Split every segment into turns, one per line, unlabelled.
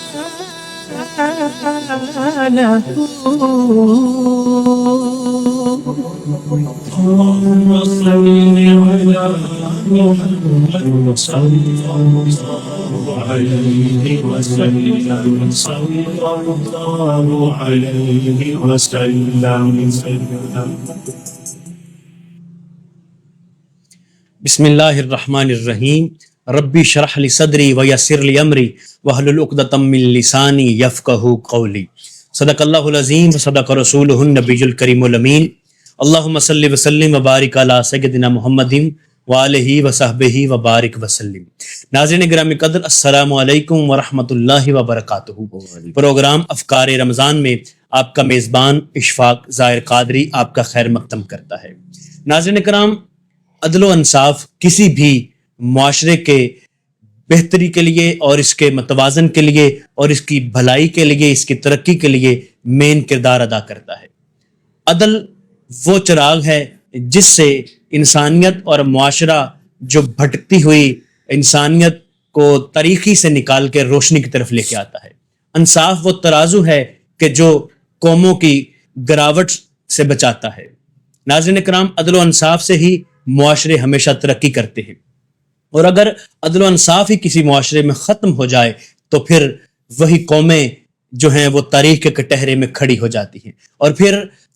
اللهم صل على محمد صلى الله عليه وسلم صلى الله عليه وسلم.
بسم اللہ الرحمن الرحیم. ربی شرح لی صدری ویسر لی امری واحلل عقدۃ من لسانی یفقہوا قولی. صدق اللہ العظیم وصدق رسولہ النبی الکریم الامین. اللہم صلی وسلم وبارک علی سیدنا محمد وآلہ وصحبہ وبارک وسلم. ناظرین گرامی قدر، السلام علیکم ورحمۃ اللہ وبرکاتہ. پروگرام افکار رمضان میں آپ کا میزبان اشفاق ظاہر قادری آپ کا خیر مقدم کرتا ہے. ناظرین کرام، عدل و انصاف کسی بھی معاشرے کے بہتری کے لیے اور اس کے متوازن کے لیے اور اس کی بھلائی کے لیے، اس کی ترقی کے لیے مین کردار ادا کرتا ہے. عدل وہ چراغ ہے جس سے انسانیت اور معاشرہ جو بھٹکتی ہوئی انسانیت کو تاریکی سے نکال کے روشنی کی طرف لے کے آتا ہے. انصاف وہ ترازو ہے کہ جو قوموں کی گراوٹ سے بچاتا ہے. ناظرین کرام، عدل و انصاف سے ہی معاشرے ہمیشہ ترقی کرتے ہیں، اور اگر عدل و انصاف ہی کسی معاشرے میں ختم ہو جائے تو پھر وہی قومیں جو ہیں وہ تاریخ کے کٹہرے میں کھڑی ہو جاتی ہیں، اور پھر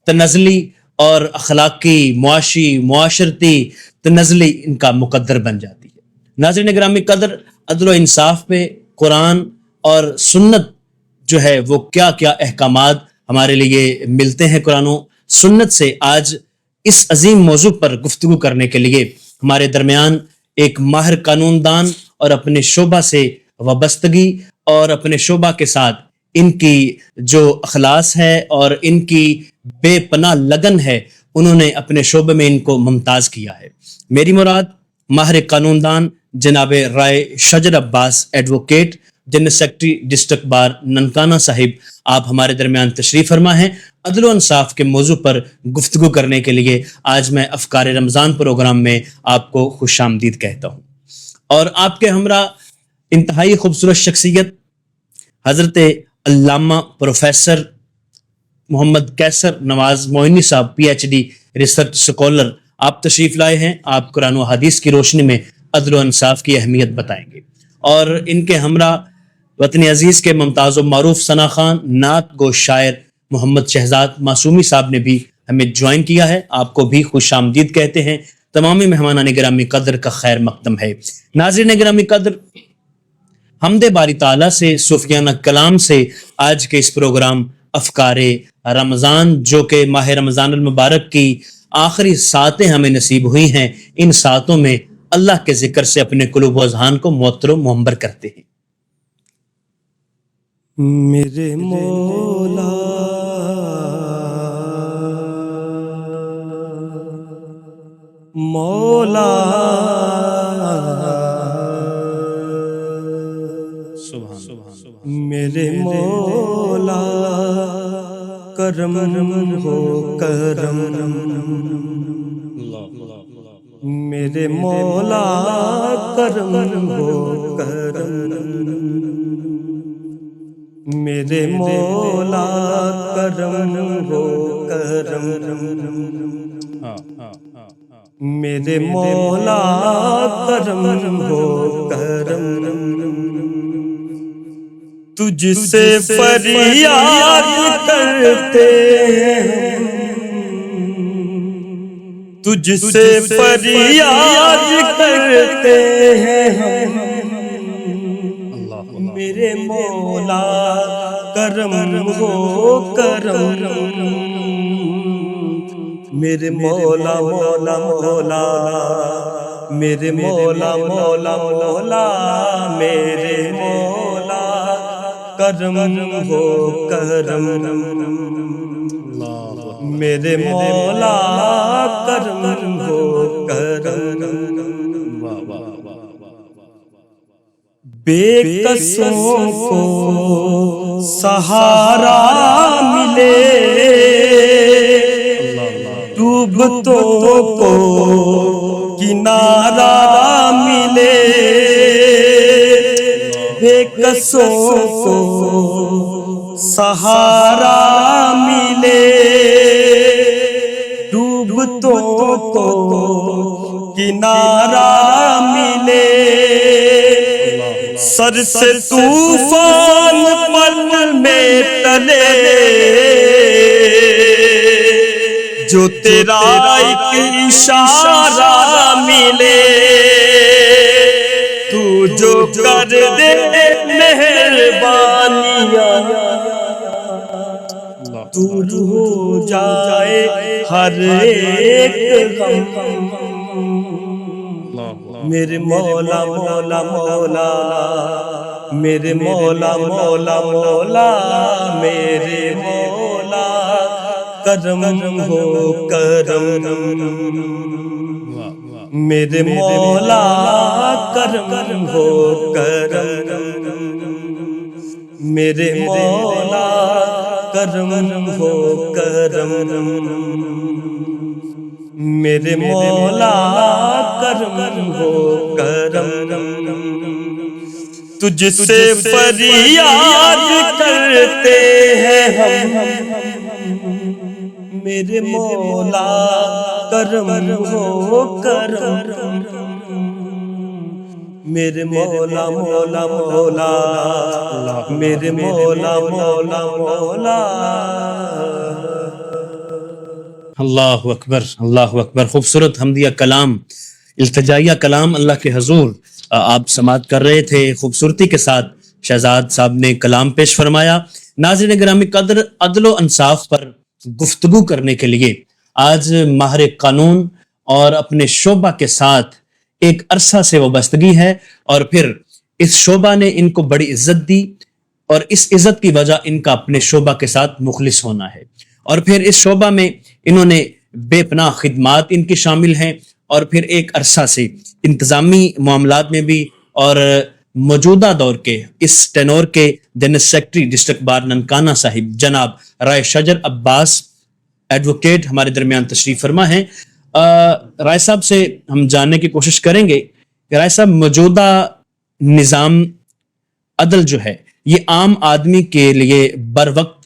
تنزلی اور اخلاقی، معاشی، معاشرتی تنزلی ان کا مقدر بن جاتی ہے. ناظرین گرامی قدر، عدل و انصاف پہ قرآن اور سنت جو ہے وہ کیا کیا احکامات ہمارے لیے ملتے ہیں قرآن و سنت سے، آج اس عظیم موضوع پر گفتگو کرنے کے لیے ہمارے درمیان ایک ماہر قانون دان اور اپنے شعبہ سے وابستگی اور اپنے شعبہ کے ساتھ ان کی جو اخلاص ہے اور ان کی بے پناہ لگن ہے، انہوں نے اپنے شعبے میں ان کو ممتاز کیا ہے. میری مراد ماہر قانون دان جناب Rai Shajar Abbas advocate, general secretary district bar Nankana Sahib, آپ ہمارے درمیان تشریف فرما ہیں. عدل و انصاف کے موضوع پر گفتگو کرنے کے لیے آج میں افکار رمضان پروگرام میں آپ کو خوش آمدید کہتا ہوں. اور آپ کے ہمراہ انتہائی خوبصورت شخصیت حضرت علامہ پروفیسر محمد کیسر نواز معینی صاحب، P H D research scholar, آپ تشریف لائے ہیں. آپ قرآن و حدیث کی روشنی میں عدل و انصاف کی اہمیت بتائیں گے. اور ان کے ہمراہ وطن عزیز کے ممتاز و معروف ثنا خان نعت گو شاعر محمد شہزاد معصومی صاحب نے بھی ہمیں جوائن کیا ہے. آپ کو بھی خوش آمدید کہتے ہیں. تمامی مہمانان گرامی قدر کا خیر مقدم ہے. ناظرین گرامی قدر، حمد باری تعالیٰ سے، صوفیانہ کلام سے آج کے اس پروگرام افکار رمضان، جو کہ ماہ رمضان المبارک کی آخری ساعتیں ہمیں نصیب ہوئی ہیں، ان ساعتوں میں اللہ کے ذکر سے اپنے قلوب و اذہان کو معطر و منور کرتے ہیں.
میرے مولا مولا میرے مولا کرم ہو کرم، میرے مولا کرم ہو کرم، میرے مولا کرم ہو کرم، میرے مولا کرم ہو کرم. تجھ سے فریاد کرتے ہیں، تجھ سے فریاد کرتے ہیں، میرے مولا کرم ہو کرم، میرے مولا مولا مولا، میرے مولا مولا مولا، میرے مولا کرم ہو کرم، میرے مولا کرم ہو کرم. بے قصوں کو سہارا ملے، ڈوبتوں کو کنارہ ملے، بے کسوں کو سہارا ملے، ڈوبتوں کو کنارہ ملے، سر سے طوفان پل میں ٹلے، جو تیرا ایک اشارہ ملے، تو جو کر دے مہربانیاں، دور ہو جائے ہر ایک غم، میرے مولا مولا مولا، میرے مولا مولا مولا، میرے مولا کرم ہو کرم، میرے مولا کرم ہو کرم، میرے مولا کرم ہو کرم، میرے مولا کرم ہو کرم، تجھ سے فریاد کرتے ہیں ہم، میرے مولا کرم ہو کرم، میرے مولا مولا مولا، میرے مولا مولا مولا۔
اللہ اکبر، اللہ اکبر، خوبصورت حمدیہ کلام، التجائیہ کلام اللہ کے حضور آپ سماعت کر رہے تھے۔ خوبصورتی کے ساتھ شہزاد صاحب نے کلام پیش فرمایا۔ ناظرین گرامی قدر، عدل و انصاف پر گفتگو کرنے کے لیے آج ماہر قانون اور اپنے شعبہ کے ساتھ ایک عرصہ سے وابستگی ہے، اور پھر اس شعبہ نے ان کو بڑی عزت دی، اور اس عزت کی وجہ ان کا اپنے شعبہ کے ساتھ مخلص ہونا ہے، اور پھر اس شعبہ میں انہوں نے بے پناہ خدمات ان کی شامل ہیں، اور پھر ایک عرصہ سے انتظامی معاملات میں بھی، اور موجودہ دور کے اس ٹینور کے general secretary district bar Nankana صاحب جناب رائے شجر عباس ایڈوکیٹ ہمارے درمیان تشریف فرما ہیں۔ رائے صاحب سے ہم جاننے کی کوشش کریں گے کہ رائے صاحب، موجودہ نظام عدل جو ہے یہ عام آدمی کے لیے بر وقت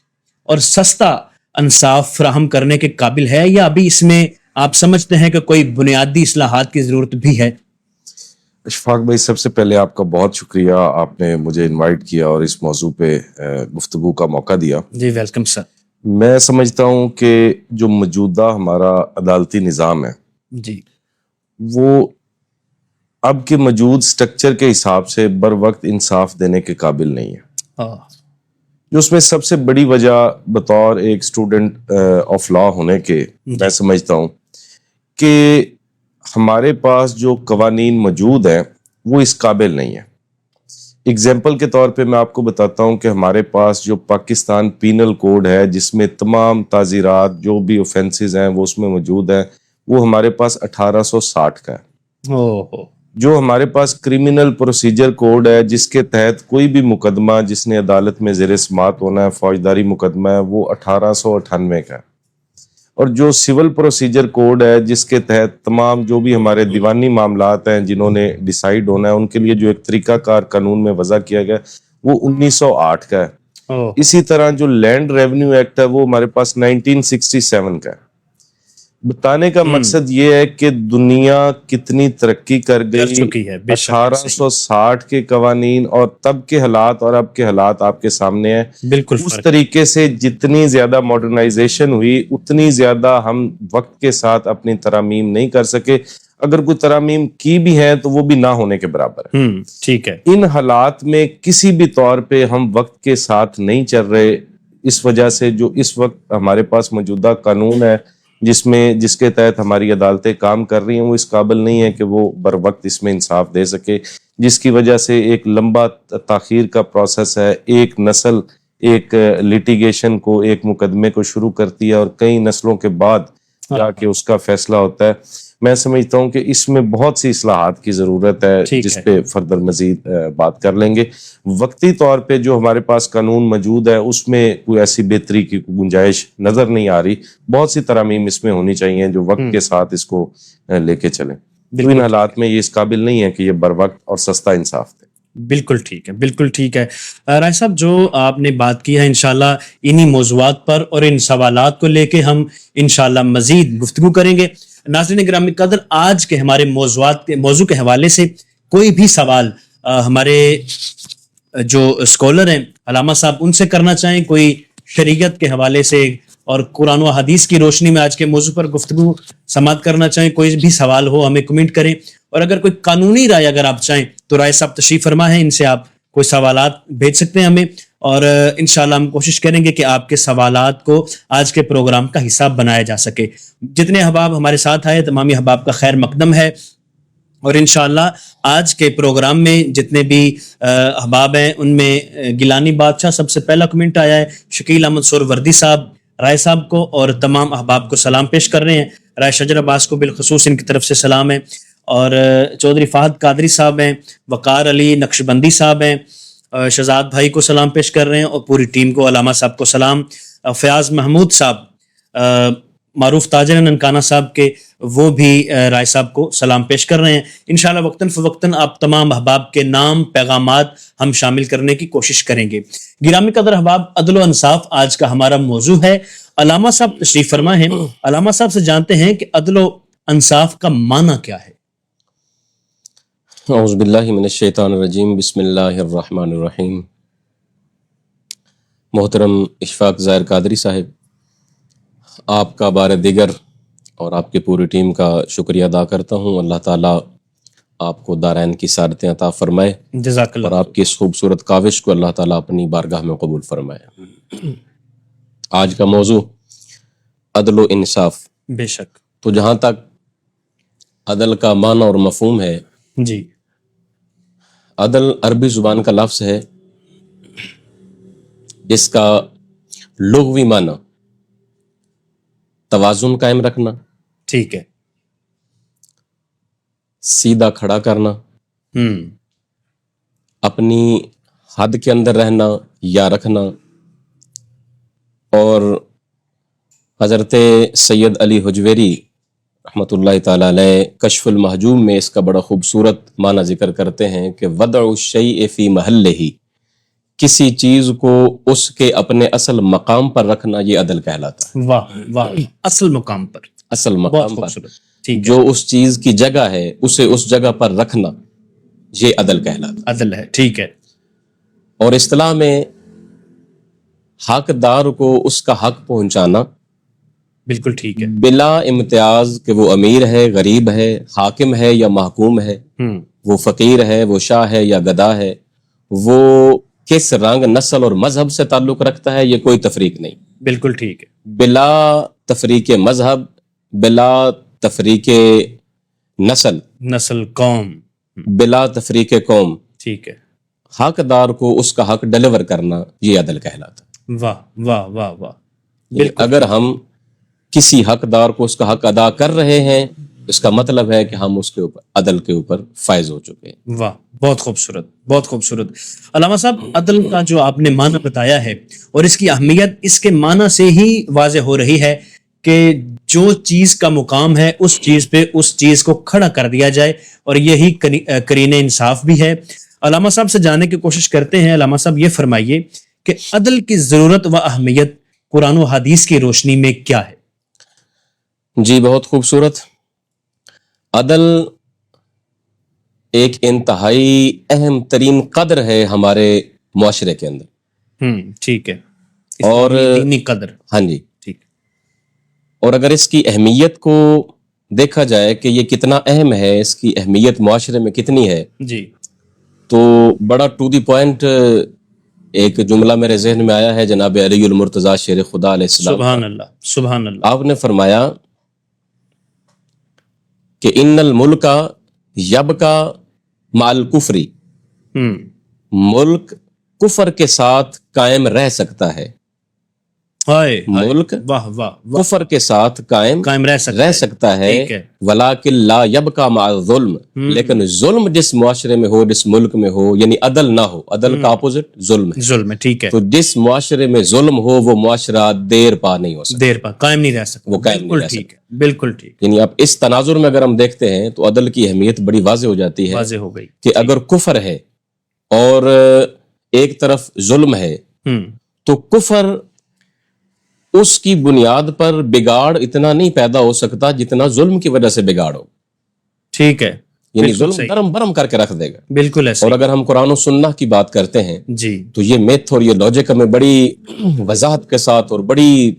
اور سستا انصاف فراہم کرنے کے قابل ہے، یا ابھی اس میں آپ سمجھتے ہیں کہ کوئی بنیادی اصلاحات کی ضرورت بھی ہے؟
اشفاق بھائی، سب سے پہلے آپ کا بہت شکریہ، آپ نے مجھے انوائٹ کیا اور اس موضوع پہ گفتگو کا موقع دیا۔
جی ویلکم سر۔
میں سمجھتا ہوں کہ جو موجودہ ہمارا عدالتی نظام ہے
جی،
وہ اب کے موجود سٹرکچر کے حساب سے بر وقت انصاف دینے کے قابل نہیں ہے۔ جو اس میں سب سے بڑی وجہ بطور ایک اسٹوڈنٹ آف لا ہونے کے میں سمجھتا ہوں کہ ہمارے پاس جو قوانین موجود ہیں وہ اس قابل نہیں ہے۔ اگزامپل کے طور پہ میں آپ کو بتاتا ہوں کہ ہمارے پاس جو پاکستان پینل کوڈ ہے، جس میں تمام تعزیرات جو بھی اوفینسز ہیں وہ اس میں موجود ہیں، وہ ہمارے پاس 1860 کا ہے۔ جو ہمارے پاس کرمنل پروسیجر کوڈ ہے، جس کے تحت کوئی بھی مقدمہ جس نے عدالت میں زیر سماعت ہونا ہے، فوجداری مقدمہ ہے، وہ 1898 کا ہے۔ اور جو سول پروسیجر کوڈ ہے، جس کے تحت تمام جو بھی ہمارے دیوانی معاملات ہیں جنہوں نے ڈیسائیڈ ہونا ہے، ان کے لیے جو ایک طریقہ کار قانون میں وضع کیا گیا وہ 1908 کا ہے۔ اسی طرح جو لینڈ ریونیو ایکٹ ہے وہ ہمارے پاس 1967 کا ہے۔ بتانے کا مقصد یہ ہے کہ دنیا کتنی ترقی کر گئی، 1860 کے قوانین اور تب کے حالات اور اب کے حالات آپ کے سامنے ہیں۔
بالکل
اس طریقے سے جتنی زیادہ ماڈرنائزیشن ہوئی، اتنی زیادہ ہم وقت کے ساتھ اپنی ترامیم نہیں کر سکے۔ اگر کوئی ترامیم کی بھی ہیں تو وہ بھی نہ ہونے کے برابر ہے۔
ٹھیک ہے۔
ان حالات میں کسی بھی طور پہ ہم وقت کے ساتھ نہیں چل رہے، اس وجہ سے جو اس وقت ہمارے پاس موجودہ قانون ہے جس کے تحت ہماری عدالتیں کام کر رہی ہیں، وہ اس قابل نہیں ہے کہ وہ بر وقت اس میں انصاف دے سکے، جس کی وجہ سے ایک لمبا تاخیر کا پروسیس ہے۔ ایک نسل ایک لیٹیگیشن کو، ایک مقدمے کو شروع کرتی ہے اور کئی نسلوں کے بعد جا کے اس کا فیصلہ ہوتا ہے۔ میں سمجھتا ہوں کہ اس میں بہت سی اصلاحات کی ضرورت ہے، جس پہ فردر مزید بات کر لیں گے۔ وقتی طور پہ جو ہمارے پاس قانون موجود ہے اس میں کوئی ایسی بہتری کی گنجائش نظر نہیں آ رہی۔ بہت سی ترامیم اس میں ہونی چاہیے جو وقت کے ساتھ اس کو لے کے چلیں۔ ان حالات میں یہ اس قابل نہیں ہے کہ یہ بر وقت اور سستا انصاف دے۔
بالکل ٹھیک ہے، بالکل ٹھیک ہے۔ رائے صاحب، جو آپ نے بات کی ہے انشاءاللہ انہی موضوعات پر اور ان سوالات کو لے کے ہم انشاءاللہ مزید گفتگو کریں گے۔ ناظرین گرامی قدر، آج کے ہمارے موضوع کے حوالے سے کوئی بھی سوال ہمارے جو اسکالر ہیں علامہ صاحب ان سے کرنا چاہیں، کوئی شریعت کے حوالے سے اور قرآن و حدیث کی روشنی میں آج کے موضوع پر گفتگو سماعت کرنا چاہیں، کوئی بھی سوال ہو ہمیں کمنٹ کریں، اور اگر کوئی قانونی رائے اگر آپ چاہیں تو رائے صاحب تشریف فرما ہے، ان سے آپ کوئی سوالات بھیج سکتے ہیں ہمیں، اور انشاءاللہ ہم کوشش کریں گے کہ آپ کے سوالات کو آج کے پروگرام کا حصہ بنایا جا سکے۔ جتنے احباب ہمارے ساتھ آئے تمامی احباب کا خیر مقدم ہے، اور انشاءاللہ آج کے پروگرام میں جتنے بھی احباب ہیں ان میں گیلانی بادشاہ سب سے پہلا کمنٹ آیا ہے، شکیل احمد سوروردی صاحب رائے صاحب کو اور تمام احباب کو سلام پیش کر رہے ہیں، رائے شجر عباس کو بالخصوص ان کی طرف سے سلام ہے، اور چودھری فہد قادری صاحب ہیں، وقار علی نقشبندی صاحب ہیں، شہزاد بھائی کو سلام پیش کر رہے ہیں، اور پوری ٹیم کو، علامہ صاحب کو سلام، فیاض محمود صاحب معروف تاجر ننکانہ صاحب کے، وہ بھی رائے صاحب کو سلام پیش کر رہے ہیں۔ انشاءاللہ وقتاً فوقتاً آپ تمام احباب کے نام پیغامات ہم شامل کرنے کی کوشش کریں گے۔ گرامی قدر احباب، عدل و انصاف آج کا ہمارا موضوع ہے۔ علامہ صاحب تشریف فرما ہیں، علامہ صاحب سے جانتے ہیں کہ عدل و انصاف کا معنی کیا ہے؟
اعوذ باللہ من الشیطان الرجیم، بسم اللہ الرحمن الرحیم۔ محترم اشفاق ظاہر قادری صاحب، آپ کا بار دیگر اور آپ کی پوری ٹیم کا شکریہ ادا کرتا ہوں۔ اللہ تعالیٰ آپ کو دارین کی سعادتیں عطا فرمائے،
جزاک اللہ۔
اور آپ کی اس خوبصورت کاوش کو اللہ تعالیٰ اپنی بارگاہ میں قبول فرمائے۔ آج کا موضوع عدل و انصاف۔
بے شک۔
تو جہاں تک عدل کا معنی اور مفہوم ہے،
جی،
عدل عربی زبان کا لفظ ہے، جس کا لغوی معنی توازن قائم رکھنا،
ٹھیک ہے،
سیدھا کھڑا کرنا، اپنی حد کے اندر رہنا یا رکھنا۔ اور حضرت سید علی حجویری رحمۃ اللہ تعالیٰ علیہ کشف المحجوم میں اس کا بڑا خوبصورت معنی ذکر کرتے ہیں کہ وضع الشیء فی محلہ، کسی چیز کو اس کے اپنے اصل مقام پر رکھنا، یہ عدل کہلاتا ہے۔
واہ واہ، اصل مقام پر،
اصل
بہت
مقام پر
خوبصورت، ٹھیک ہے،
جو اس چیز کی جگہ ہے اسے اس جگہ پر رکھنا، یہ عدل کہلاتا ہے۔
عدل ہے، ٹھیک ہے،
اور اصطلاح میں حقدار کو اس کا حق پہنچانا،
بالکل ٹھیک ہے،
بلا امتیاز کہ وہ امیر ہے، غریب ہے، حاکم ہے یا محکوم ہے، وہ فقیر ہے، وہ شاہ ہے یا گدا ہے، وہ کس رنگ، نسل اور مذہب سے تعلق رکھتا ہے، یہ کوئی تفریق نہیں۔
بالکل ٹھیک ہے،
بلا تفریق مذہب، بلا تفریق
نسل، قوم،
بلا تفریق قوم،
ٹھیک ہے،
حقدار کو اس کا حق ڈیلیور کرنا، یہ عدل کہلاتا ہے۔
واہ واہ واہ واہ،
اگر ہم کسی حقدار کو اس کا حق ادا کر رہے ہیں، اس کا مطلب ہے کہ ہم اس کے اوپر عدل کے اوپر فائز ہو چکے ہیں۔
واہ، بہت خوبصورت، بہت خوبصورت۔ علامہ صاحب، عدل کا جو آپ نے معنی بتایا ہے اور اس کی اہمیت اس کے معنی سے ہی واضح ہو رہی ہے کہ جو چیز کا مقام ہے اس چیز پہ اس چیز کو کھڑا کر دیا جائے، اور یہی قرین انصاف بھی ہے۔ علامہ صاحب سے جاننے کی کوشش کرتے ہیں، علامہ صاحب یہ فرمائیے کہ عدل کی ضرورت و اہمیت قرآن و حدیث کی روشنی میں کیا ہے؟
جی، بہت خوبصورت۔ عدل ایک انتہائی اہم ترین قدر ہے ہمارے معاشرے کے اندر،
ٹھیک ہے،
اور
دینی قدر،
ہاں جی،
ٹھیک،
اور اگر اس کی اہمیت کو دیکھا جائے کہ یہ کتنا اہم ہے، اس کی اہمیت معاشرے میں کتنی ہے،
جی،
تو بڑا ٹو دی پوائنٹ ایک جملہ میرے ذہن میں آیا ہے جناب علی المرتضیٰ شیر خدا علیہ السلام۔
سبحان اللہ، سبحان اللہ۔
آپ نے فرمایا کہ ان الملک یبقا مع الکفر، ملک کفر کے ساتھ قائم رہ سکتا ہے، ملک
واہ واہ واہ،
کفر کے ساتھ قائم
رہ
سکتا ہے،
ٹھیک ہے،
ولیکن لا یبقا مع الظلم، لیکن ظلم جس معاشرے میں ہو، جس ملک میں ہو، یعنی عدل نہ ہو، عدل کا اپوزٹ ظلم ہے،
ظلم ہے، ٹھیک ہے،
تو جس معاشرے میں ظلم ہو وہ معاشرہ دیر پا نہیں ہو سکتا،
دیر پر قائم نہیں رہ سکتا،
وہ قائم نہیں
بالکل
رہ
ٹھیک ہے، بالکل ٹھیک،
یعنی اب اس تناظر میں اگر ہم دیکھتے ہیں تو عدل کی اہمیت بڑی واضح ہو جاتی ہے
واضح ہو گئی
کہ اگر کفر ہے اور ایک طرف ظلم ہے، تو کفر اس کی بنیاد پر بگاڑ اتنا نہیں پیدا ہو سکتا جتنا ظلم کی وجہ سے بگاڑ ہو.
ٹھیک ہے،
یعنی ظلم درم برم کر کے رکھ دے گا.
بالکل ایسا.
اور اگر ہم قرآن و سنہ کی بات کرتے ہیں
جی
تو یہ میتھ اور یہ لاجک ہمیں بڑی وضاحت کے ساتھ اور بڑی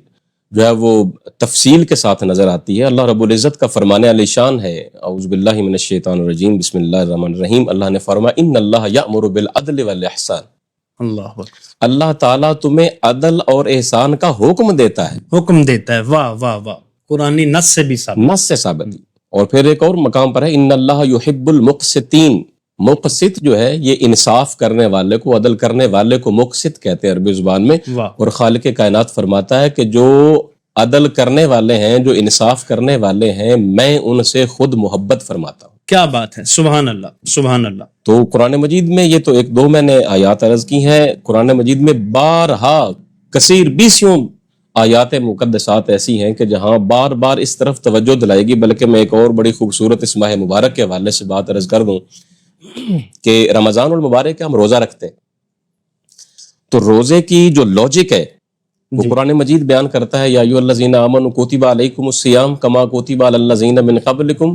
جو ہے وہ تفصیل کے ساتھ نظر آتی ہے. اللہ رب العزت کا فرمانے علی شان ہے، اعوذ باللہ من الشیطان الرجیم، بسم اللہ الرحمن الرحیم. اللہ نے فرمایا ان اللہ یأمر بالعدل والاحسان. اللہ تعالیٰ تمہیں عدل اور احسان کا حکم دیتا ہے.
حکم دیتا ہے. واہ واہ واہ، قرآنی نص سے بھی ثابت.
نص سے ثابت. اور پھر ایک اور مقام پر ہے ان اللہ یحب المقسطین. مقسط جو ہے یہ انصاف کرنے والے کو، عدل کرنے والے کو مقسط کہتے ہیں عربی زبان میں. اور خالق کائنات فرماتا ہے کہ جو عدل کرنے والے ہیں، جو انصاف کرنے والے ہیں، میں ان سے خود محبت فرماتا ہوں.
کیا بات ہے، سبحان اللہ سبحان اللہ.
تو قرآن مجید میں یہ تو ایک دو میں نے آیات عرض کی ہیں، قرآن مجید میں بارہا کثیر 20 آیات مقدسات ایسی ہیں کہ جہاں بار بار اس طرف توجہ دلائے گی. بلکہ میں ایک اور بڑی خوبصورت اس ماہ مبارک کے حوالے سے بات عرض کر دوں کہ رمضان المبارک ہم روزہ رکھتے ہیں، تو روزے کی جو لاجک ہے وہ قرآن مجید بیان کرتا ہے یا ایھا الذین آمنوا کتب علیکم الصیام کما کتب علی الذین من قبلکم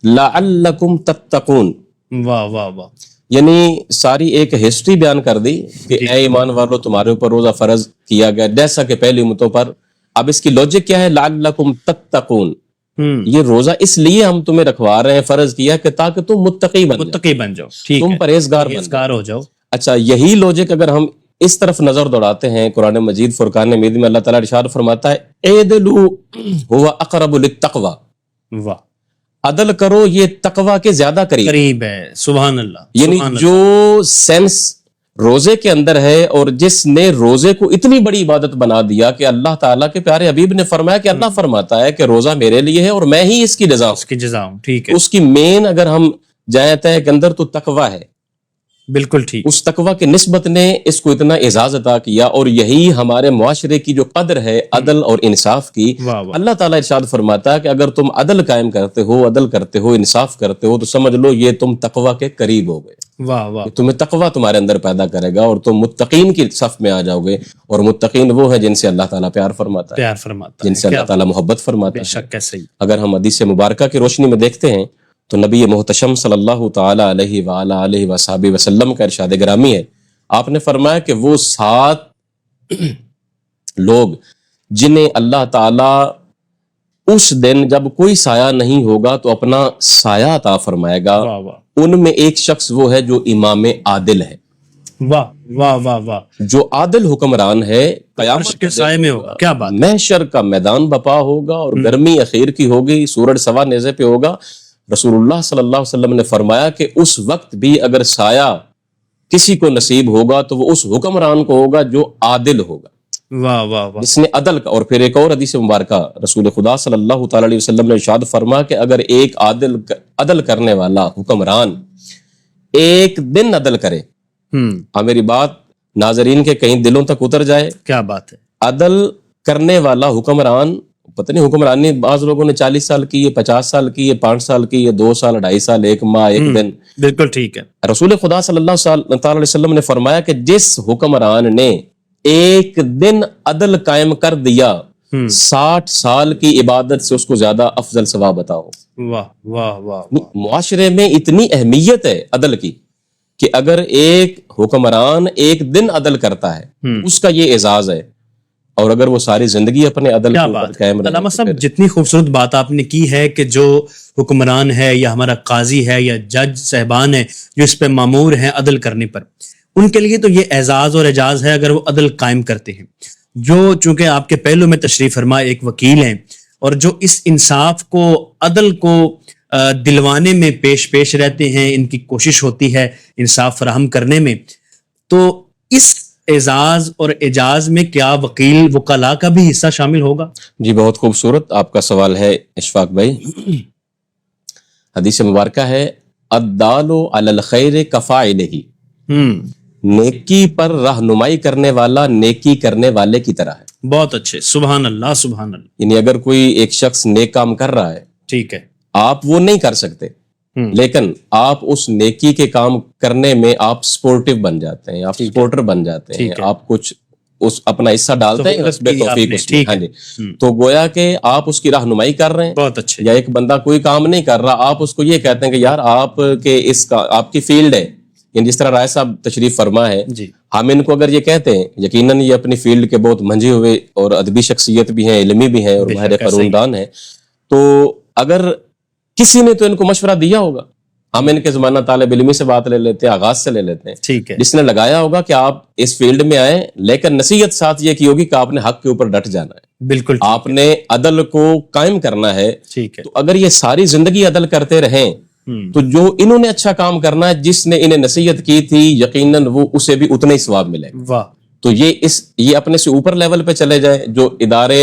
لعلکم تتقون.
واہ واہ واہ.
یعنی ساری ایک ہسٹری بیان کر دی کہ اے ایمان والو تمہارے اوپر روزہ فرض کیا گیا جیسا کہ پہلی امتوں پر. اب اس کی لاجک کیا ہے؟ لعلکم تتقون. یہ روزہ اس لیے ہم تمہیں رکھوا رہے ہیں، فرض کیا کہ تاکہ تم متقی بن جاؤ، تم پرہیزگار ہو جاؤ. اچھا، یہی لاجک اگر ہم اس طرف نظر دوڑاتے ہیں قرآن مجید فرقان حمید میں اللہ تعالیٰ ارشاد فرماتا ہے اعدلوا هو اقرب للتقوی.
واہ.
عدل کرو یہ تقوی کے زیادہ قریب
ہے. سبحان اللہ.
یعنی جو سینس روزے کے اندر ہے اور جس نے روزے کو اتنی بڑی عبادت بنا دیا کہ اللہ تعالیٰ کے پیارے حبیب نے فرمایا کہ اللہ فرماتا ہے کہ روزہ میرے لیے ہے اور میں ہی اس کی جزا ہوں.
ٹھیک ہے.
اس کی مین اگر ہم جائیں طے کے اندر تو تقوی ہے.
بالکل ٹھیک.
اس تقوی کی نسبت نے اس کو اتنا اعزاز عطا کیا. اور یہی ہمارے معاشرے کی جو قدر ہے عدل اور انصاف کی. اللہ تعالیٰ ارشاد فرماتا ہے کہ اگر تم عدل قائم کرتے ہو، عدل کرتے ہو، انصاف کرتے ہو تو سمجھ لو یہ تم تقوی کے قریب ہو گئے.
واہ واہ.
تمہیں تقوی تمہارے اندر پیدا کرے گا اور تم متقین کی صف میں آ جاؤ گے. اور متقین وہ ہیں جن سے اللہ تعالیٰ پیار فرماتا ہے، جن سے اللہ تعالیٰ محبت فرماتا ہے. اگر ہم حدیث مبارکہ کی روشنی میں دیکھتے ہیں تو نبی محتشم صلی اللہ تعالی علیہ وآلہ علیہ وصحبہ وسلم کا ارشاد گرامی ہے. آپ نے فرمایا کہ وہ 7 لوگ جنہیں اللہ تعالیٰ اس دن جب کوئی سایہ نہیں ہوگا تو اپنا سایہ عطا فرمائے گا. ان میں ایک شخص وہ ہے جو امام عادل ہے.
واہ واہ واہ واہ. جو
عادل حکمران ہے قیامت
کے سائے میں ہوگا. کیا بات.
محشر کا میدان بپا ہوگا اور گرمی اخیر کی ہوگی، سورج سوا نیزے پہ ہوگا. رسول اللہ صلی اللہ علیہ وسلم نے فرمایا کہ اس وقت بھی اگر سایہ کسی کو نصیب ہوگا تو وہ اس حکمران کو ہوگا جو عادل ہوگا.
واہ واہ واہ.
جس نے عدل کا. اور پھر ایک اور حدیث مبارکہ رسول خدا صلی اللہ تعالی علیہ وسلم نے ارشاد فرمایا کہ اگر ایک عدل کرنے والا حکمران ایک دن عدل کرے، میری بات ناظرین کے کہیں دلوں تک اتر جائے.
کیا بات ہے.
عدل کرنے والا حکمران، پتہ نہیں حکمرانی بعض لوگوں نے 40 سال کی ہے، 50 سال کی ہے، 5 سال کی ہے، 2 سال، 2.5 سال، 1 ماہ، 1 دن.
بالکل ٹھیک ہے.
رسول خدا صلی اللہ تعالی علیہ وسلم نے فرمایا کہ جس حکمران نے ایک دن عدل قائم کر دیا 60 سال کی عبادت سے اس کو زیادہ افضل ثواب بتاؤ.
واہ واہ واہ.
معاشرے میں اتنی اہمیت ہے عدل کی کہ اگر ایک حکمران ایک دن عدل کرتا ہے اس کا یہ اعزاز ہے. اور اگر وہ ساری زندگی اپنے عدل کے اوپر قائم رہے.
علامہ صاحب جتنی خوبصورت بات آپ نے کی ہے کہ جو حکمران ہے یا ہمارا قاضی ہے یا جج صاحبان ہے جو اس پہ مامور ہیں عدل کرنے پر، ان کے لیے تو یہ اعزاز اور اعجاز ہے اگر وہ عدل قائم کرتے ہیں. جو چونکہ آپ کے پہلو میں تشریف فرما ایک وکیل ہیں اور جو اس انصاف کو، عدل کو دلوانے میں پیش رہتے ہیں، ان کی کوشش ہوتی ہے انصاف فراہم کرنے میں، تو اس اعزاز اور اعجاز میں کیا وکیل وکلاء کا بھی حصہ شامل ہوگا؟
جی بہت خوبصورت آپ کا سوال ہے اشفاق بھائی. حدیث مبارکہ ہے الدال علی الخیر کفاعلہ. نیکی پر رہنمائی کرنے والا نیکی کرنے والے کی طرح ہے.
بہت اچھے. سبحان اللہ سبحان اللہ.
یعنی اگر کوئی ایک شخص نیک کام کر رہا ہے،
ٹھیک ہے،
آپ وہ نہیں کر سکتے لیکن آپ اس نیکی کے کام کرنے میں آپ سپورٹیو بن جاتے ہیں, آپ سپورٹر بن جاتے ہیں, آپ کچھ اس اپنا حصہ ڈالتے ہیں حسب توفیق اس میں. ہاں جی, تو گویا کہ آپ اس کی رہنمائی کر رہے ہیں.
بہت اچھے.
یا ایک بندہ کوئی کام نہیں کر رہا, آپ اس کو یہ کہتے ہیں کہ یار آپ کے اس کا آپ کی فیلڈ ہے, یعنی جس طرح رائے صاحب تشریف فرما ہے, ہم ان کو اگر یہ کہتے ہیں, یقیناً یہ اپنی فیلڈ کے بہت منجھے ہوئے اور ادبی شخصیت بھی ہیں, علمی بھی ہیں اور ماہر قانون ہیں, تو اگر کسی نے تو ان کو مشورہ دیا ہوگا. ہم ان کے زمانہ طالب علمی سے بات لے لیتے ہیں, آغاز سے لے لیتے ہیں,
ٹھیک ہے,
جس نے لگایا ہوگا کہ آپ اس فیلڈ میں آئیں, لیکن نصیحت ساتھ یہ کی ہوگی کہ آپ نے حق کے اوپر ڈٹ جانا ہے,
بالکل
آپ نے عدل کو قائم کرنا ہے.
ٹھیک ہے,
تو اگر یہ ساری زندگی عدل کرتے رہیں تو جو انہوں نے اچھا کام کرنا ہے, جس نے انہیں نصیحت کی تھی, یقیناً وہ اسے بھی اتنا ہی ثواب ملے گا.
واہ.
تو یہ اپنے سے اوپر لیول پہ چلے جائیں, جو ادارے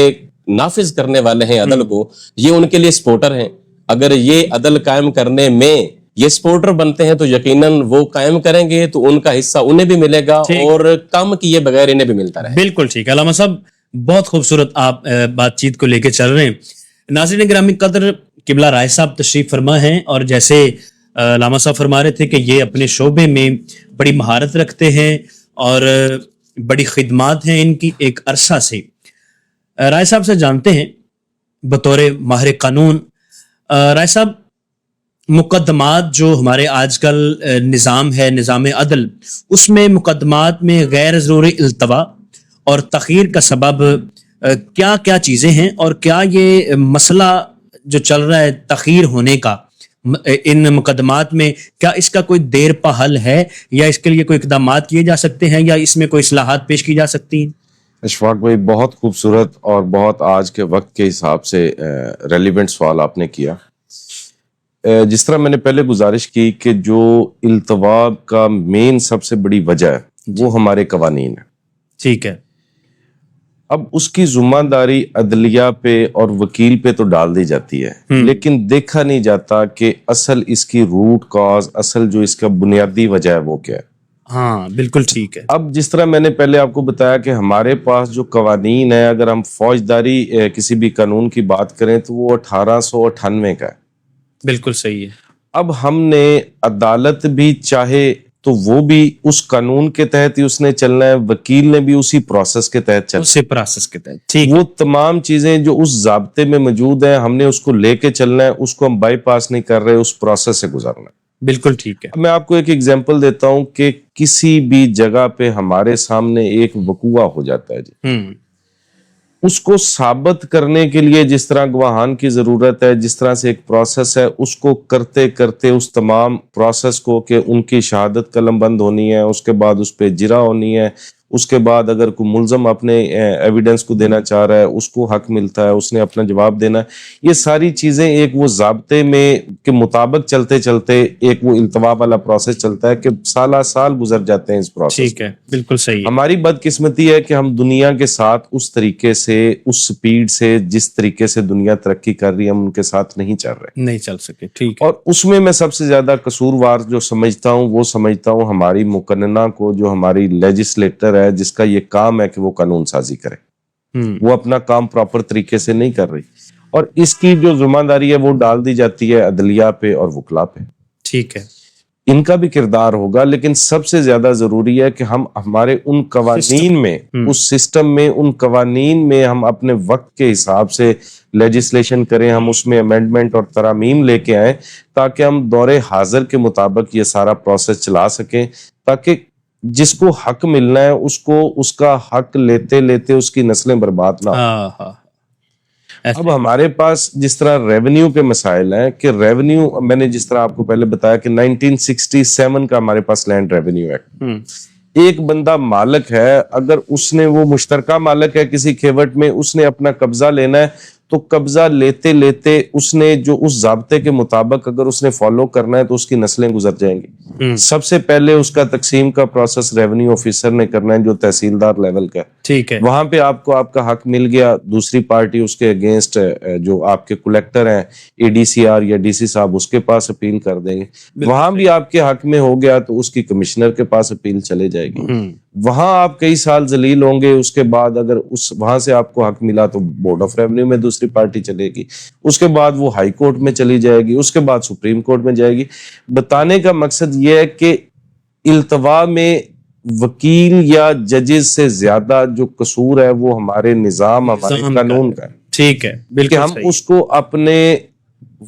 نافذ کرنے والے ہیں عدل کو, یہ ان کے لیے سپورٹر ہیں. اگر یہ عدل قائم کرنے میں یہ سپورٹر بنتے ہیں تو یقیناً وہ قائم کریں گے تو ان کا حصہ انہیں بھی ملے گا, اور کم کیے بغیر انہیں بھی ملتا رہے.
بالکل ٹھیک ہے. علامہ صاحب بہت خوبصورت آپ بات چیت کو لے کے چل رہے ہیں. ناظرین گرامی قدر, قبلہ رائے صاحب تشریف فرما ہیں, اور جیسے علامہ صاحب فرما رہے تھے کہ یہ اپنے شعبے میں بڑی مہارت رکھتے ہیں اور بڑی خدمات ہیں ان کی ایک عرصہ سے. رائے صاحب سے جانتے ہیں بطور ماہر قانون, رائے صاحب مقدمات جو ہمارے آج کل نظام ہے, نظام عدل, اس میں مقدمات میں غیر ضروری التوا اور تاخیر کا سبب کیا کیا چیزیں ہیں, اور کیا یہ مسئلہ جو چل رہا ہے تاخیر ہونے کا ان مقدمات میں, کیا اس کا کوئی دیر پا حل ہے, یا اس کے لیے کوئی اقدامات کیے جا سکتے ہیں, یا اس میں کوئی اصلاحات پیش کی جا سکتی ہیں؟
اشفاق بھائی, بہت خوبصورت اور بہت آج کے وقت کے حساب سے ریلیونٹ سوال آپ نے کیا. جس طرح میں نے پہلے گزارش کی کہ جو التوا کا مین سب سے بڑی وجہ ہے وہ ہمارے قوانین ہے.
ٹھیک ہے.
اب اس کی ذمہ داری عدلیہ پہ اور وکیل پہ تو ڈال دی جاتی ہے, لیکن دیکھا نہیں جاتا کہ اصل اس کی روٹ کاز, اصل جو اس کا بنیادی وجہ ہے وہ کیا ہے.
ہاں بالکل ٹھیک ہے.
اب جس طرح میں نے پہلے آپ کو بتایا کہ ہمارے پاس جو قوانین ہے, اگر ہم فوجداری کسی بھی قانون کی بات کریں تو وہ 1898 کا ہے.
بالکل صحیح ہے.
اب ہم نے عدالت بھی چاہے تو وہ بھی اس قانون کے تحت ہی اس نے چلنا ہے, وکیل نے بھی اسی پروسیس کے تحت چلنا ہے,
اسی پروسیس کے تحت. ٹھیک.
وہ تمام چیزیں جو اس ضابطے میں موجود ہیں ہم نے اس کو لے کے چلنا ہے, اس کو ہم بائی پاس نہیں کر رہے, اس پروسیس سے گزرنا ہے.
بالکل ٹھیک ہے.
میں آپ کو ایک ایگزامپل دیتا ہوں کہ کسی بھی جگہ پہ ہمارے سامنے ایک وقوع ہو جاتا ہے جی, اس کو ثابت کرنے کے لیے جس طرح گواہان کی ضرورت ہے, جس طرح سے ایک پروسیس ہے, اس کو کرتے کرتے اس تمام پروسیس کو کہ ان کی شہادت قلم بند ہونی ہے, اس کے بعد اس پہ جرا ہونی ہے, اس کے بعد اگر کوئی ملزم اپنے ایویڈنس کو دینا چاہ رہا ہے اس کو حق ملتا ہے, اس نے اپنا جواب دینا ہے. یہ ساری چیزیں ایک وہ ضابطے میں کے مطابق چلتے چلتے ایک وہ التوا والا پروسیس چلتا ہے کہ سالہ سال گزر جاتے ہیں اس پروسیس.
ٹھیک ہے, بالکل صحیح.
ہماری بدقسمتی ہے کہ ہم دنیا کے ساتھ اس طریقے سے, اس سپیڈ سے, جس طریقے سے دنیا ترقی کر رہی ہے ہم ان کے ساتھ نہیں چل رہے,
نہیں چل سکے. ٹھیک ہے.
اور اس میں سب سے زیادہ قصوروار جو سمجھتا ہوں وہ سمجھتا ہوں ہماری مقننہ کو, جو ہماری لیجسلیٹر ہے جس کا یہ کام ہے کہ وہ قانون سازی کرے, وہ اپنا کام پراپر طریقے سے نہیں کر رہی, اور اس کی جو ذمہ داری ہے وہ ڈال دی جاتی ہے عدلیہ پہ اور وکلا پہ.
ٹھیک ہے.
ان کا بھی کردار ہوگا, لیکن سب سے زیادہ ضروری ہے کہ ہم ہمارے ان قوانین میں, اس سسٹم میں, ان قوانین میں ہم اپنے وقت کے حساب سے لیجسلیشن کریں, ہم اس میں امینڈمنٹ اور ترامیم لے کے آئیں تاکہ ہم دور حاضر کے مطابق یہ سارا پروسیس چلا سکیں, تاکہ جس کو حق ملنا ہے اس کو اس کا حق لیتے لیتے اس کی نسلیں برباد نہ ہوں. اب ہمارے پاس جس طرح ریونیو کے مسائل ہیں کہ ریونیو, میں نے جس طرح آپ کو پہلے بتایا کہ 1967 کا ہمارے پاس لینڈ ریونیو ایکٹ, ایک بندہ مالک ہے, اگر اس نے, وہ مشترکہ مالک ہے کسی کھیوٹ میں, اس نے اپنا قبضہ لینا ہے تو قبضہ لیتے لیتے اس نے جو اس ضابطے کے مطابق اگر اس نے فالو کرنا ہے تو اس کی نسلیں گزر جائیں گی. سب سے پہلے اس کا تقسیم کا پروسیس ریونیو آفیسر نے کرنا ہے جو تحصیلدار لیول کا ہے.
ٹھیک ہے.
وہاں پہ آپ کو آپ کا حق مل گیا, دوسری پارٹی اس کے اگینسٹ جو آپ کے کلیکٹر ہیں ADCR یا DC صاحب اس کے پاس اپیل کر دیں گے, وہاں بھی آپ کے حق میں ہو گیا تو اس کی کمشنر کے پاس اپیل چلے جائے گی, وہاں آپ کئی سال ذلیل ہوں گے, اس کے بعد اگر وہاں سے آپ کو حق ملا تو بورڈ آف ریونیو میں دوسری پارٹی چلے گی, اس کے بعد وہ ہائی کورٹ میں چلی جائے گی, اس کے بعد سپریم کورٹ میں جائے گی. بتانے کا مقصد یہ ہے کہ التوا میں وکیل یا ججز سے زیادہ جو قصور ہے وہ ہمارے نظام ہمارے قانون کا ہے.
ٹھیک ہے, بالکل
کہ ہم اس کو اپنے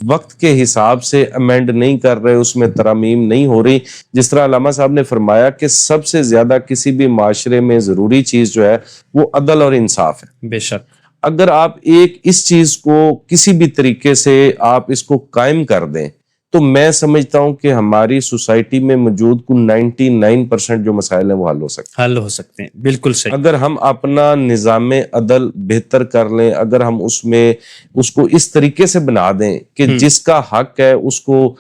وقت کے حساب سے امینڈ نہیں کر رہے, اس میں ترامیم نہیں ہو رہی. جس طرح علامہ صاحب نے فرمایا کہ سب سے زیادہ کسی بھی معاشرے میں ضروری چیز جو ہے وہ عدل اور انصاف ہے.
بے شک. اگر
آپ اس چیز کو کسی بھی طریقے سے آپ اس کو قائم کر دیں تو میں سمجھتا ہوں کہ ہماری سوسائٹی میں موجود کل 99% جو مسائل ہیں وہ حل ہو سکتے
ہیں. بالکل صحیح.
اگر ہم اپنا نظام عدل بہتر کر لیں, اگر ہم اس کو اس طریقے سے بنا دیں کہ جس کا حق ہے اس کو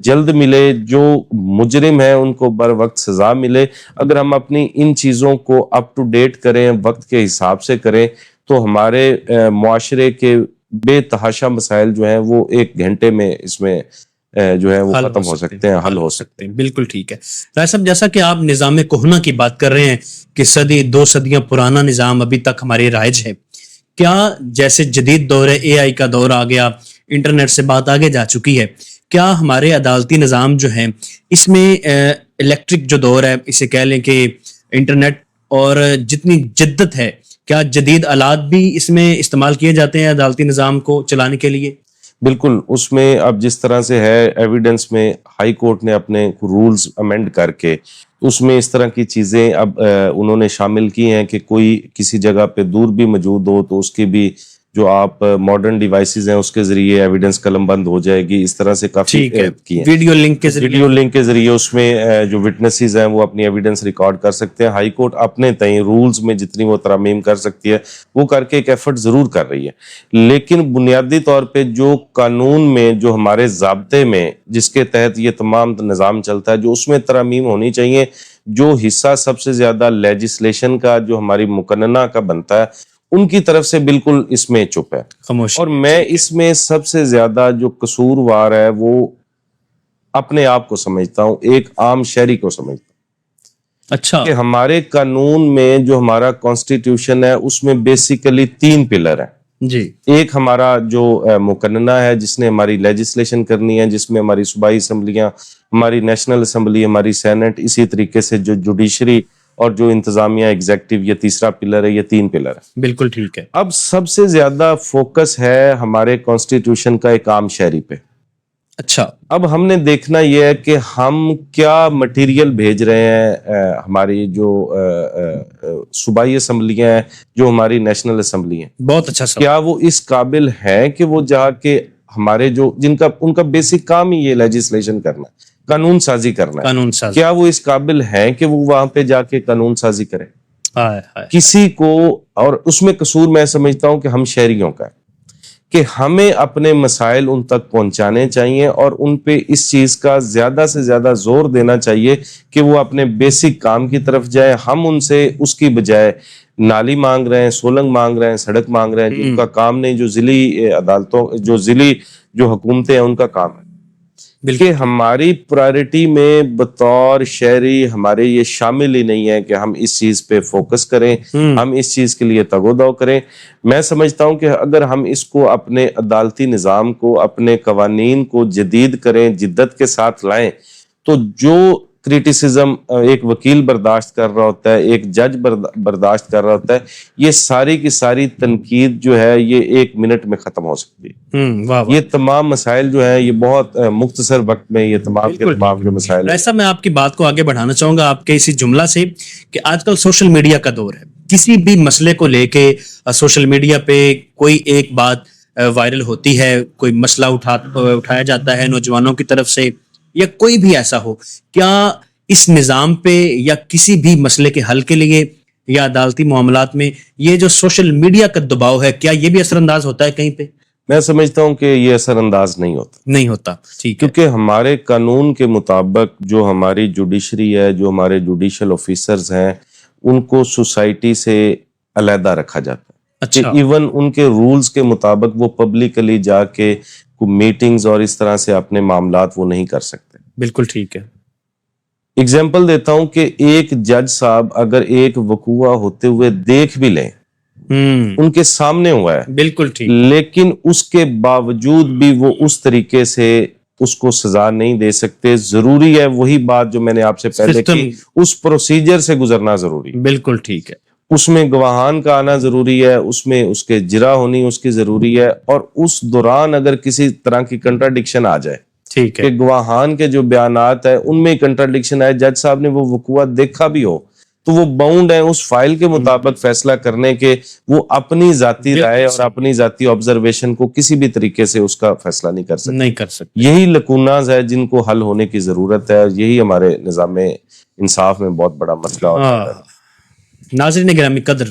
جلد ملے, جو مجرم ہیں ان کو بر وقت سزا ملے, اگر ہم اپنی ان چیزوں کو اپ ٹو ڈیٹ کریں, وقت کے حساب سے کریں, تو ہمارے معاشرے کے بے تحاشا مسائل جو ہیں وہ 1 گھنٹے میں اس میں جو ہے وہ ختم ہو سکتے ہیں, حل ہو سکتے ہیں.
بالکل ٹھیک ہے. صاحب جیسا کہ آپ نظام کہنہ کی بات کر رہے ہیں کہ 2 صدیاں پرانا نظام ابھی تک ہمارے رائج ہے, کیا جیسے جدید دور ہے, AI کا دور آ گیا, انٹرنیٹ سے بات آگے جا چکی ہے, کیا ہمارے عدالتی نظام جو ہیں اس میں الیکٹرک جو دور ہے اسے کہہ لیں کہ انٹرنیٹ اور جتنی جدت ہے, کیا جدید آلات بھی اس میں استعمال کیے جاتے ہیں عدالتی نظام کو چلانے کے لیے؟
بالکل. اس میں اب جس طرح سے ہے ایویڈنس میں ہائی کورٹ نے اپنے رولز امینڈ کر کے اس میں اس طرح کی چیزیں اب انہوں نے شامل کی ہیں کہ کوئی کسی جگہ پہ دور بھی موجود ہو تو اس کی بھی جو آپ ماڈرن ڈیوائسز ہیں اس کے ذریعے ایویڈنس قلم بند ہو جائے گی. اس طرح سے کافی کی ہیں
ویڈیو لنک
کے ذریعے اس میں جو وٹنسز ہیں وہ اپنی ایویڈنس ریکارڈ کر سکتے ہیں. ہائی کورٹ اپنے تئیں رولز میں جتنی وہ ترامیم کر سکتی ہے وہ کر کے ایک ایفرٹ ضرور کر رہی ہے, لیکن بنیادی طور پہ جو قانون میں جو ہمارے ضابطے میں جس کے تحت یہ تمام نظام چلتا ہے جو اس میں ترامیم ہونی چاہیے, جو حصہ سب سے زیادہ لیجسلیشن کا جو ہماری مقننہ کا بنتا ہے ان کی طرف سے بالکل اس میں چپ ہے, خاموش. اور میں اس میں سب سے زیادہ جو قصوروار ہے وہ اپنے آپ کو سمجھتا ہوں, ایک عام شہری کو سمجھتا ہوں.
اچھا.
کہ ہمارے قانون میں جو ہمارا کانسٹیٹیوشن ہے اس میں بیسیکلی 3 پلر ہیں
جی.
ایک ہمارا جو مقننہ ہے جس نے ہماری لیجسلیشن کرنی ہے, جس میں ہماری صوبائی اسمبلیاں, ہماری نیشنل اسمبلی, ہماری سینٹ, اسی طریقے سے جو جوڈیشری اور جو انتظامیہ ایگزیکٹو, یہ تیسرا پلر ہے, یہ 3 پلر ہے.
بالکل ٹھیک ہے.
اب سب سے زیادہ فوکس ہے ہمارے کانسٹیٹیوشن کا ایک عام شہری پہ.
اچھا.
اب ہم نے دیکھنا یہ ہے کہ ہم کیا مٹیریل بھیج رہے ہیں ہماری جو صوبائی اسمبلیاں ہیں, جو ہماری نیشنل اسمبلی ہیں.
بہت اچھا سوال.
کیا وہ اس قابل ہیں کہ وہ جا کے ہمارے جو ان کا بیسک کام ہی یہ لیجسلیشن کرنا ہے, قانون سازی کرنا ہے, کیا وہ اس قابل ہیں کہ وہ وہاں پہ جا کے قانون سازی کریں؟ کسی کو, اور اس میں قصور میں سمجھتا ہوں کہ ہم شہریوں کا ہے کہ ہمیں اپنے مسائل ان تک پہنچانے چاہیے اور ان پہ اس چیز کا زیادہ سے زیادہ زور دینا چاہیے کہ وہ اپنے بیسک کام کی طرف جائے. ہم ان سے اس کی بجائے نالی مانگ رہے ہیں, سولنگ مانگ رہے ہیں, سڑک مانگ رہے ہیں, جن کا کام نہیں, جو ضلعی عدالتوں جو حکومتیں ہیں ان کا کام ہے. بلکہ ہماری پرائرٹی میں بطور شہری ہمارے یہ شامل ہی نہیں ہے کہ ہم اس چیز پہ فوکس کریں, ہم اس چیز کے لیے تگ و دو کریں. میں سمجھتا ہوں کہ اگر ہم اس کو اپنے عدالتی نظام کو, اپنے قوانین کو جدید کریں, جدت کے ساتھ لائیں, تو جو کریٹیسزم ایک وکیل برداشت کر رہا ہوتا ہے, ایک جج برداشت کر رہا ہوتا ہے, یہ ساری کی ساری تنقید جو ہے یہ 1 منٹ میں ختم ہو سکتی ہے. یہ تمام مسائل جو ہیں یہ بہت مختصر وقت میں یہ تمام کے تمام جو مسائل ہیں.
ایسا میں آپ کی بات کو آگے بڑھانا چاہوں گا آپ کے اسی جملہ سے کہ آج کل سوشل میڈیا کا دور ہے. کسی بھی مسئلے کو لے کے سوشل میڈیا پہ کوئی ایک بات وائرل ہوتی ہے, کوئی مسئلہ اٹھایا جاتا ہے نوجوانوں کی طرف سے یا کوئی بھی ایسا ہو, کیا اس نظام پہ یا کسی بھی مسئلے کے حل کے لیے یا عدالتی معاملات میں یہ جو سوشل میڈیا کا دباؤ ہے, کیا یہ بھی اثر انداز ہوتا ہے کہیں پہ؟
میں سمجھتا ہوں کہ یہ اثر انداز نہیں ہوتا.
ٹھیک.
کیونکہ ہمارے قانون کے مطابق جو ہماری جوڈیشری ہے, جو ہمارے جوڈیشل آفیسرز ہیں, ان کو سوسائٹی سے علیحدہ رکھا جاتا ہے
اچھا
کہ ایون ان کے رولز کے مطابق وہ پبلکلی جا کے میٹنگز اور اس طرح سے اپنے معاملات وہ نہیں کر سکتے.
بالکل ٹھیک ہے.
اگزامپل دیتا ہوں کہ ایک جج صاحب اگر ایک وقوع ہوتے ہوئے دیکھ بھی لیں، ان کے سامنے ہوا ہے،
بالکل ٹھیک،
لیکن اس کے باوجود بھی وہ اس طریقے سے اس کو سزا نہیں دے سکتے. ضروری ہے وہی بات جو میں نے آپ سے پہلے کی، اس پروسیجر سے گزرنا ضروری.
بالکل ٹھیک ہے.
اس میں گواہان کا آنا ضروری ہے، اس میں اس کے جرا ہونی اس کی ضروری ہے، اور اس دوران اگر کسی طرح کی کنٹراڈکشن آ جائے
ٹھیک ہے
کہ گواہان کے جو بیانات ہے ان میں کنٹراڈکشن آئے، جج صاحب نے وہ وقوع دیکھا بھی ہو، تو وہ باؤنڈ ہیں اس فائل کے مطابق فیصلہ کرنے کے. وہ اپنی ذاتی رائے اور اپنی ذاتی آبزرویشن کو کسی بھی طریقے سے اس کا فیصلہ نہیں کر سکتے. یہی لکوناز ہے جن کو حل ہونے کی ضرورت ہے، اور یہی ہمارے نظام انصاف میں بہت بڑا مسئلہ ہوتا ہے.
ناظرین گرامی قدر،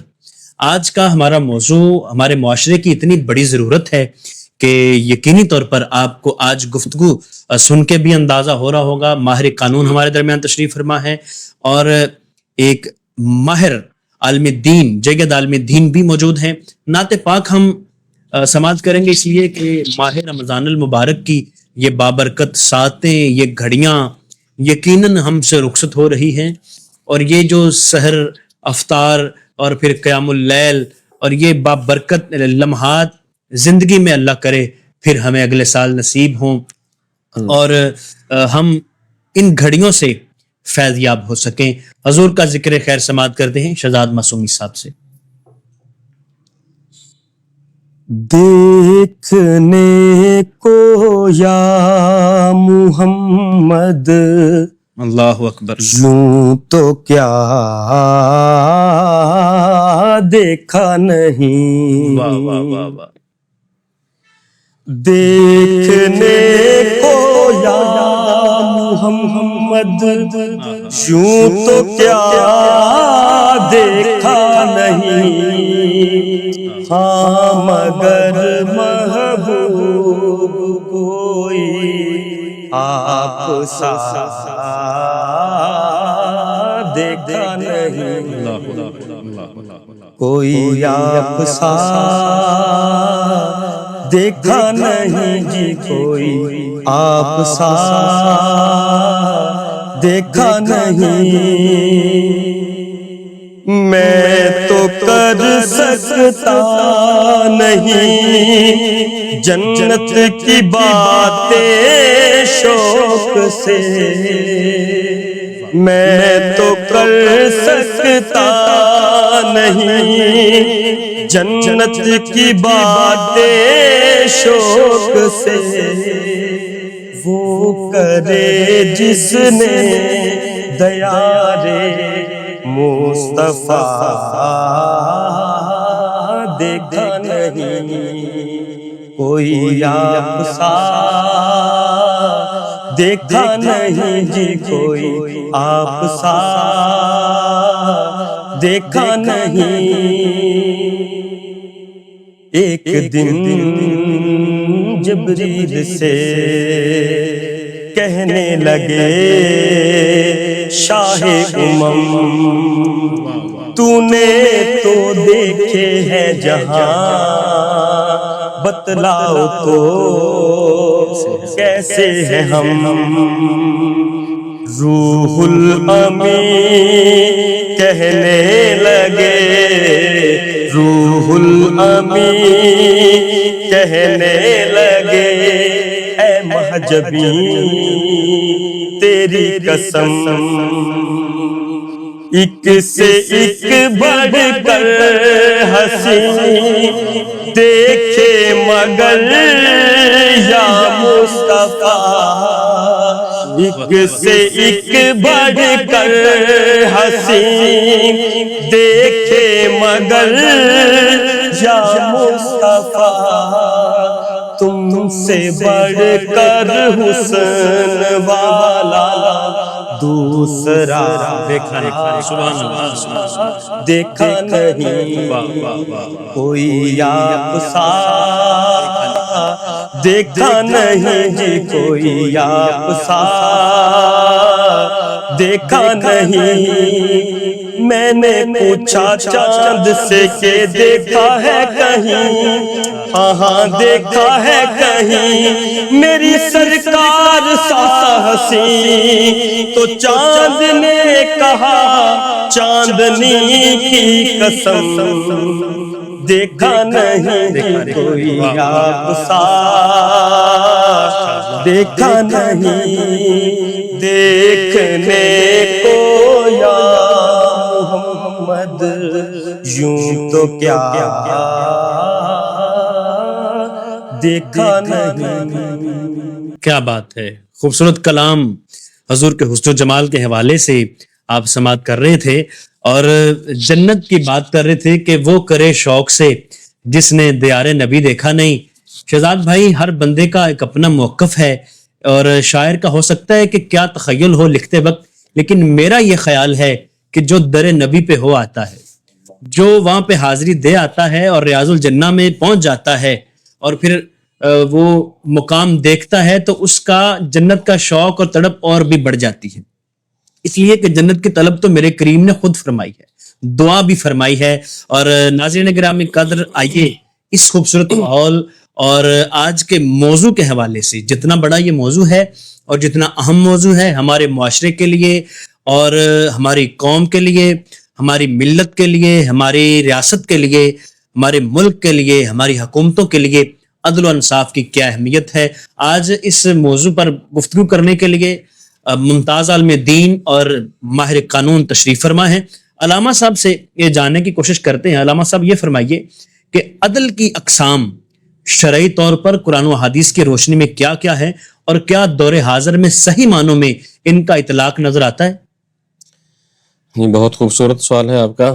آج کا ہمارا موضوع ہمارے معاشرے کی اتنی بڑی ضرورت ہے کہ یقینی طور پر آپ کو آج گفتگو سن کے بھی اندازہ ہو رہا ہوگا. ماہر قانون ہمارے درمیان تشریف فرما ہے، اور ایک ماہر عالم دین، جید عالم دین بھی موجود ہیں. نعت پاک ہم سماعت کریں گے، اس لیے کہ ماہ رمضان المبارک کی یہ بابرکت ساعتیں، یہ گھڑیاں یقیناً ہم سے رخصت ہو رہی ہیں، اور یہ جو سحر، افطار اور پھر قیام اللیل اور یہ بابرکت لمحات زندگی میں اللہ کرے پھر ہمیں اگلے سال نصیب ہوں، اور ہم ان گھڑیوں سے فیض یاب ہو سکیں. حضور کا ذکر خیر سماعت کرتے ہیں شہزاد معصومی صاحب سے.
دیکھنے کو یا محمد
اللہ اکبر،
یوں تو کیا دیکھا نہیں،
واہ واہ واہ واہ.
دیکھنے کو یا محمد یوں تو کیا دیکھا نہیں، ہاں مگر محبوب کوئی آپ سا دیکھا نہیں، کوئی آپ سا دیکھا نہیں جی، کوئی آپ سا دیکھا نہیں. میں تو کر سکتا نہیں جنت کی باتیں شوق سے، میں تو کر سکتا نہیں جنت کی باتیں شوق سے، وہ کرے جس نے دیارے مصطفیٰ دیکھا نہیں، کوئی آپ سا دیکھا نہیں جی، کوئی آپ سا دیکھا نہیں. ایک دن جبریل سے کہنے لگے شاہ تو نے تو دیکھے ہیں جہاں، بتلاؤ تو کیسے ہیں ہم. روح الامین کہنے لگے، روح الامین کہنے لگے، اے مہجبین تیری قسم، ایک سے ایک بڑھ کر حسین دیکھے مگر یا مصطفیٰ، ایک سے ایک بڑھ کر حسین دیکھے مگر یا مصطفیٰ، تم سے بڑھ کر حسن والا دوسرا دیکھا نہیں، کوئی آپ سا دیکھا نہیں جی، کوئی آپ سا دیکھا نہیں. میں نے پوچھا چاند سے کہ دیکھا ہے کہیں، ہاں ہاں دیکھا ہے کہیں میری سرکار سا حسین، تو چاند نے کہا چاندنی کی قسم دیکھا نہیں کوئی آپ سا، دیکھا نہیں دیکھنے کو یا محمد یوں تو کیا دیکھا نہیں۔
کیا بات ہے، خوبصورت کلام حضور کے حسن و جمال کے حوالے سے آپ سماعت کر رہے تھے، اور جنت کی بات کر رہے تھے کہ وہ کرے شوق سے جس نے دیار نبی دیکھا نہیں۔ شہزاد بھائی، ہر بندے کا ایک اپنا موقف ہے، اور شاعر کا ہو سکتا ہے کہ کیا تخیل ہو لکھتے وقت، لیکن میرا یہ خیال ہے کہ جو در نبی پہ ہو آتا ہے، جو وہاں پہ حاضری دے آتا ہے اور ریاض الجنہ میں پہنچ جاتا ہے اور پھر وہ مقام دیکھتا ہے، تو اس کا جنت کا شوق اور تڑپ اور بھی بڑھ جاتی ہے، اس لیے کہ جنت کی طلب تو میرے کریم نے خود فرمائی ہے، دعا بھی فرمائی ہے۔ اور ناظرین گرامی قدر، آئیے اس خوبصورت ماحول اور آج کے موضوع کے حوالے سے، جتنا بڑا یہ موضوع ہے اور جتنا اہم موضوع ہے ہمارے معاشرے کے لیے اور ہماری قوم کے لیے، ہماری ملت کے لیے، ہماری ریاست کے لیے، ہمارے ملک کے لیے، ہماری حکومتوں کے لیے عدل و انصاف کی کیا اہمیت ہے، آج اس موضوع پر گفتگو کرنے کے لیے ممتاز عالم دین اور ماہر قانون تشریف فرما ہیں۔ علامہ صاحب سے یہ جاننے کی کوشش کرتے ہیں۔ علامہ صاحب، یہ فرمائیے کہ عدل کی اقسام شرعی طور پر قرآن و حدیث کی روشنی میں کیا کیا ہے، اور کیا دور حاضر میں صحیح معنوں میں ان کا اطلاق نظر آتا ہے؟
یہ بہت خوبصورت سوال ہے آپ کا۔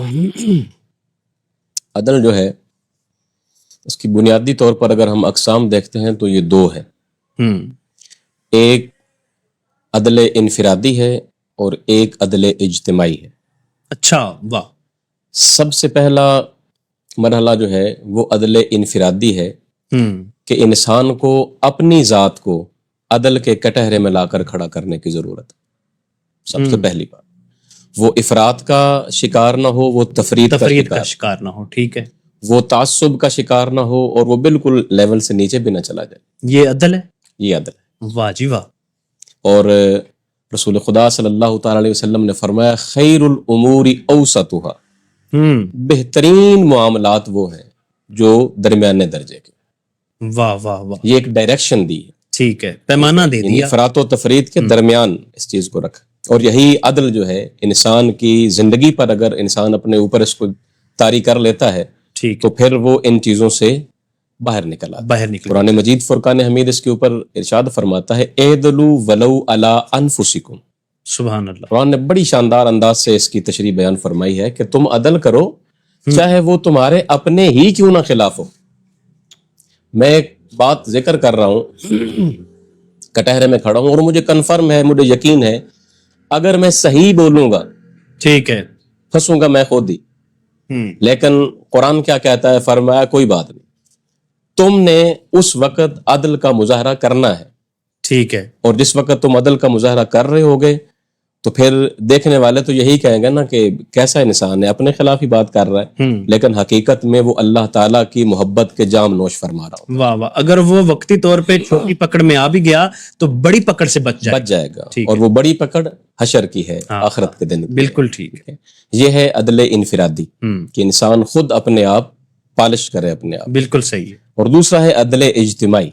عدل جو ہے، اس کی بنیادی طور پر اگر ہم اقسام دیکھتے ہیں تو یہ دو ہے۔ ایک عدل انفرادی ہے اور ایک عدل اجتماعی ہے۔
اچھا، واہ۔
سب سے پہلا مرحلہ جو ہے وہ عدل انفرادی ہے، کہ انسان کو اپنی ذات کو عدل کے کٹہرے میں لا کر کھڑا کرنے کی ضرورت ہے۔ سب سے پہلی بات، وہ افراط کا شکار نہ ہو، وہ تفرید کا
شکار نہ ہو، ٹھیک ہے،
وہ تعصب کا شکار نہ ہو، اور وہ بالکل لیول سے نیچے بھی نہ چلا جائے۔
یہ عدل ہے،
یہ عدل ہے۔
واہ جی واہ۔
اور رسول خدا صلی اللہ تعالی علیہ وسلم نے فرمایا خیر الامور اوسطها، بہترین معاملات وہ ہیں جو درمیانے درجے کے۔
واہ واہ واہ،
یہ ایک ڈائریکشن دی ہے،
ٹھیک ہے، پیمانہ دے
یعنی
دیا۔
افراط و تفرید کے درمیان اس چیز کو رکھا، اور یہی عدل جو ہے انسان کی زندگی پر اگر انسان اپنے اوپر اس کو طاری کر لیتا ہے
ٹھیک،
تو پھر وہ ان چیزوں سے باہر نکل آتا ہے۔
باہر نکل۔
قرآن مجید فرقان حمید اس کے اوپر ارشاد فرماتا ہے اعدلوا ولو علی انفسکم۔
سبحان اللہ۔
قرآن نے بڑی شاندار انداز سے اس کی تشریح بیان فرمائی ہے کہ تم عدل کرو چاہے وہ تمہارے اپنے ہی کیوں نہ خلاف ہو۔ میں ایک بات ذکر کر رہا ہوں، کٹہرے میں کھڑا ہوں اور مجھے کنفرم ہے، مجھے یقین ہے اگر میں صحیح بولوں گا
ٹھیک ہے،
پھنسوں گا میں خود ہی، لیکن قرآن کیا کہتا ہے؟ فرمایا کوئی بات نہیں، تم نے اس وقت عدل کا مظاہرہ کرنا ہے،
ٹھیک ہے،
اور جس وقت تم عدل کا مظاہرہ کر رہے ہوگے تو پھر دیکھنے والے تو یہی کہیں گے نا کہ کیسا انسان ہے، اپنے خلاف ہی بات کر رہا ہے، لیکن حقیقت میں وہ اللہ تعالیٰ کی محبت کے جام نوش فرما رہا ہوں۔
واہ واہ۔ اگر وہ وقتی طور پہ چھوٹی پکڑ میں آ بھی گیا تو بڑی پکڑ سے بچ
جائے گا،
ٹھیک
اور وہ بڑی پکڑ حشر کی ہے، آخرت کے دن کی ہے۔
بالکل ٹھیک ہے،
یہ ہے عدل انفرادی، کہ انسان خود اپنے آپ پالش کرے اپنے آپ۔
بالکل صحیح ہے۔
اور دوسرا ہے عدل اجتماعی۔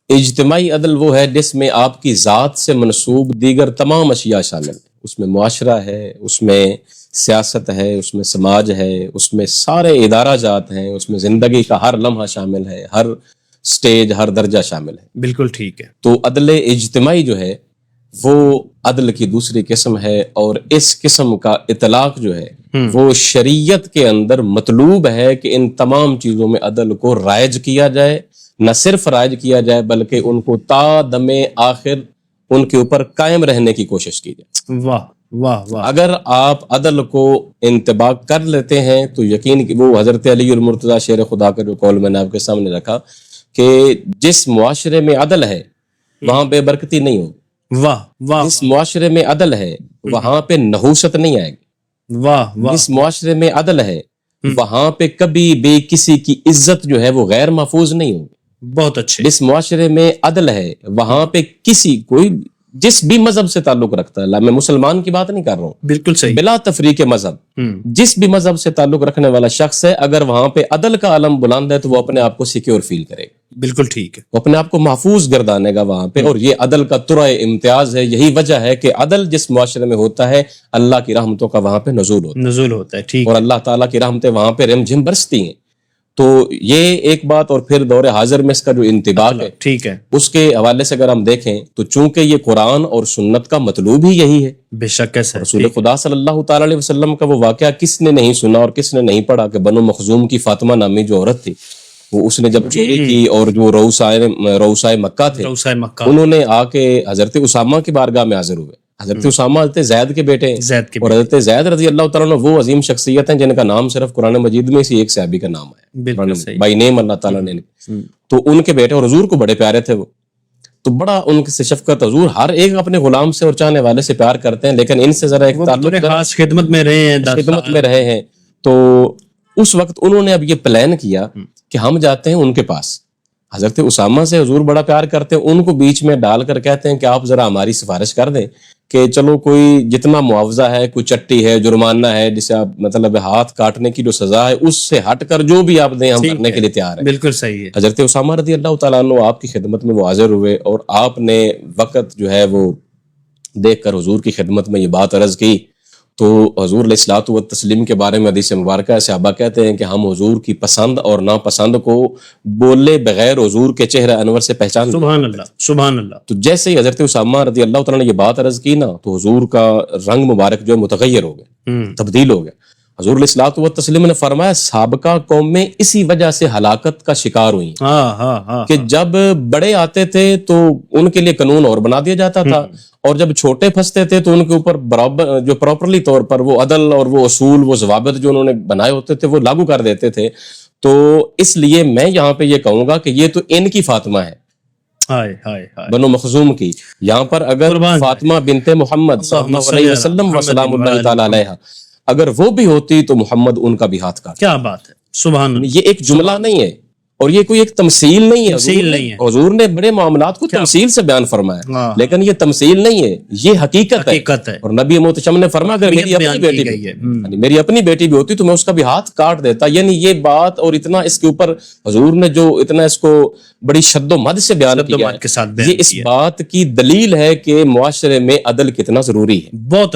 اجتماعی عدل وہ ہے جس میں آپ کی ذات سے منسوب دیگر تمام اشیاء شامل ہیں، اس میں معاشرہ ہے، اس میں سیاست ہے، اس میں سماج ہے، اس میں سارے ادارہ جات ہیں، اس میں زندگی کا ہر لمحہ شامل ہے، ہر سٹیج، ہر درجہ شامل ہے۔
بالکل ٹھیک ہے۔
تو عدل اجتماعی جو ہے وہ عدل کی دوسری قسم ہے، اور اس قسم کا اطلاق جو ہے وہ شریعت کے اندر مطلوب ہے کہ ان تمام چیزوں میں عدل کو رائج کیا جائے، نہ صرف رائج کیا جائے بلکہ ان کو تا دم آخر ان کے اوپر قائم رہنے کی کوشش کی جائے۔
واہ واہ واہ۔
اگر آپ عدل کو انطباق کر لیتے ہیں تو یقین کہ وہ حضرت علی المرتضیٰ شیر خدا کا جو قول میں نے آپ کے سامنے رکھا کہ جس معاشرے میں عدل ہے وہاں بے برکتی نہیں ہوگی،
واہ واہ۔
جس معاشرے میں عدل ہے وہاں پہ نحوست نہیں آئے گی،
واہ واہ،
جس معاشرے میں عدل ہے وہاں پہ کبھی بھی کسی کی عزت جو ہے وہ غیر محفوظ نہیں ہوگی.
بہت اچھے.
جس معاشرے میں عدل ہے وہاں پہ کسی کوئی جس بھی مذہب سے تعلق رکھتا ہے، میں مسلمان کی بات نہیں کر رہا ہوں،
بالکل صحیح.
بلا تفریق مذہب، جس بھی مذہب سے تعلق رکھنے والا شخص ہے اگر وہاں پہ عدل کا علم بلند ہے تو وہ اپنے آپ کو سیکیور فیل کرے گا،
بالکل ٹھیک ہے.
وہ اپنے آپ کو محفوظ گردانے گا وہاں پہ. اور یہ عدل کا ترائے امتیاز ہے. یہی وجہ ہے کہ عدل جس معاشرے میں ہوتا ہے اللہ کی رحمتوں کا وہاں پہ
نزول ہوتا ہے. ٹھیک
اور
ہے.
اللہ تعالیٰ کی رحمتیں وہاں پہ رم جھم برستی ہیں. تو یہ ایک بات. اور پھر دور حاضر میں اس کا جو انطباق ہے
ٹھیک ہے.
اس کے حوالے سے اگر ہم دیکھیں تو چونکہ یہ قرآن اور سنت کا مطلوب ہی یہی ہے.
بے شک ہے.
رسول خدا صلی اللہ تعالیٰ علیہ وسلم کا وہ واقعہ کس نے نہیں سنا اور کس نے نہیں پڑھا کہ بنو مخزوم کی فاطمہ نامی جو عورت تھی وہ اس نے جب چوری کی اور جو روسائے مکہ تھے
روسائے مکہ
انہوں نے آ کے حضرت اسامہ کی بارگاہ میں حاضر ہوئے. حضرت اسامہ حضرت زید کے بیٹے ہیں
زید کے
اور حضرت زید رضی اللہ تعالیٰ عنہ وہ عظیم شخصیت ہیں جن کا نام صرف قرآن مجید میں اسی ایک صحابی کا نام ہے
بالکل صحیح.
بائی نیم اللہ تعالیٰ نے. تو ان کے بیٹے اور حضور کو بڑے پیارے تھے وہ. تو بڑا ان سے شفقت. حضور ہر ایک اپنے غلام سے اور چاہنے والے سے پیار کرتے ہیں لیکن ان سے ذرا ایک تعلق
خاص خدمت میں رہے ہیں
خدمت میں رہے ہیں. تو اس وقت انہوں نے اب یہ پلان کیا کہ ہم جاتے ہیں ان کے پاس. حضرت اسامہ سے حضور بڑا پیار کرتے ہیں، ان کو بیچ میں ڈال کر کہتے ہیں کہ آپ ذرا ہماری سفارش کر دیں کہ چلو کوئی جتنا معاوضہ ہے، کوئی چٹی ہے، جرمانہ ہے، جسے آپ مطلب ہاتھ کاٹنے کی جو سزا ہے اس سے ہٹ کر جو بھی آپ دیں ہم کرنے کے لیے تیار ہیں.
بالکل صحیح ہے.
حضرت اسامہ رضی اللہ تعالیٰ عنہ آپ کی خدمت میں وہ حاضر ہوئے اور آپ نے وقت جو ہے وہ دیکھ کر حضور کی خدمت میں یہ بات عرض کی. تو حضور علیہ الصلوۃ والتسلیم کے بارے میں حدیث مبارکہ صحابہ کہتے ہیں کہ ہم حضور کی پسند اور ناپسند کو بولے بغیر حضور کے چہرہ انور سے پہچان.
سبحان اللہ سبحان اللہ.
تو جیسے ہی حضرت اسامہ رضی اللہ تعالیٰ نے یہ بات عرض کی نا تو حضور کا رنگ مبارک جو ہے متغیر ہو گیا، تبدیل ہو گیا. حضور علیہ الصلوۃ والتسلیم نے فرمایا سابقہ قوم میں اسی وجہ سے ہلاکت کا شکار ہوئی کہ جب بڑے آتے تھے تو ان کے لیے قانون اور بنا دیا جاتا تھا اور جب چھوٹے پھنستے تھے تو ان کے اوپر برابر جو پراپرلی طور پر وہ عدل اور وہ اصول وہ ضوابط جو انہوں نے بنائے ہوتے تھے وہ لاگو کر دیتے تھے. تو اس لیے میں یہاں پہ یہ کہوں گا کہ یہ تو ان کی فاطمہ ہے بنو مخزوم کی. یہاں پر اگر فاطمہ بنت محمد صلی اللہ علیہ وسلم و سلام اللہ تعالی علیہ اگر وہ بھی ہوتی تو محمد ان کا بھی ہاتھ کاٹ.
کیا بات ہے سبحان اللہ.
یہ ایک جملہ نہیں ہے اور یہ کوئی ایک تمثیل نہیں ہے. حضور نے بڑے معاملات کو تمثیل سے بیان فرمایا لیکن یہ تمثیل نہیں ہے، یہ حقیقت ہے. اور نبی محتشم نے فرمایا اگر میری اپنی بیٹی بھی ہوتی تو میں اس کا بھی ہاتھ کاٹ دیتا. یعنی یہ بات اور اتنا اس کے اوپر حضور نے جو اتنا اس کو بڑی شد و مد سے بیان کیا ہے، یہ اس بات کی دلیل ہے کہ معاشرے میں عدل کتنا ضروری ہے.
بہت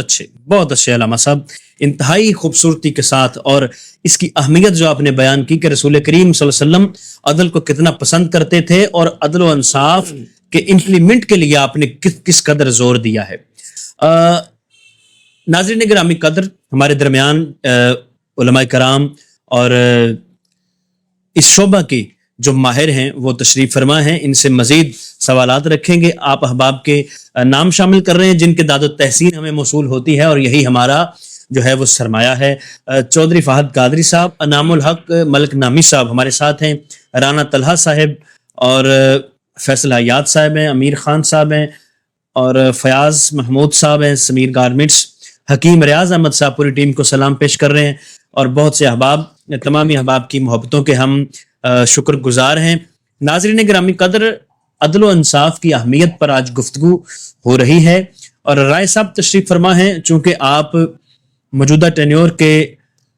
اچھے علامہ صاحب، انتہائی خوبصورتی کے ساتھ اور اس کی اہمیت جو آپ نے بیان کی کہ رسول کریم صلی اللہ علیہ وسلم عدل کو کتنا پسند کرتے تھے اور عدل و انصاف کے امپلیمنٹ کے لیے آپ نے کس قدر زور دیا ہے. ناظرین گرامی قدر، ہمارے درمیان علماء کرام اور اس شعبہ کے جو ماہر ہیں وہ تشریف فرما ہیں، ان سے مزید سوالات رکھیں گے. آپ احباب کے نام شامل کر رہے ہیں جن کے داد و تحسین ہمیں موصول ہوتی ہے اور یہی ہمارا جو ہے وہ سرمایہ ہے. چودھری فہد قادری صاحب، انعام الحق ملک نامی صاحب ہمارے ساتھ ہیں، رانا طلحہ صاحب اور فیصل حیات صاحب ہیں، امیر خان صاحب ہیں اور فیاض محمود صاحب ہیں سمیر گارمنٹس، حکیم ریاض احمد صاحب پوری ٹیم کو سلام پیش کر رہے ہیں اور بہت سے احباب، تمامی احباب کی محبتوں کے ہم شکر گزار ہیں. ناظرین گرامی قدر، عدل و انصاف کی اہمیت پر آج گفتگو ہو رہی ہے اور رائے صاحب تشریف فرما ہیں. چونکہ آپ موجودہ ٹینیور کے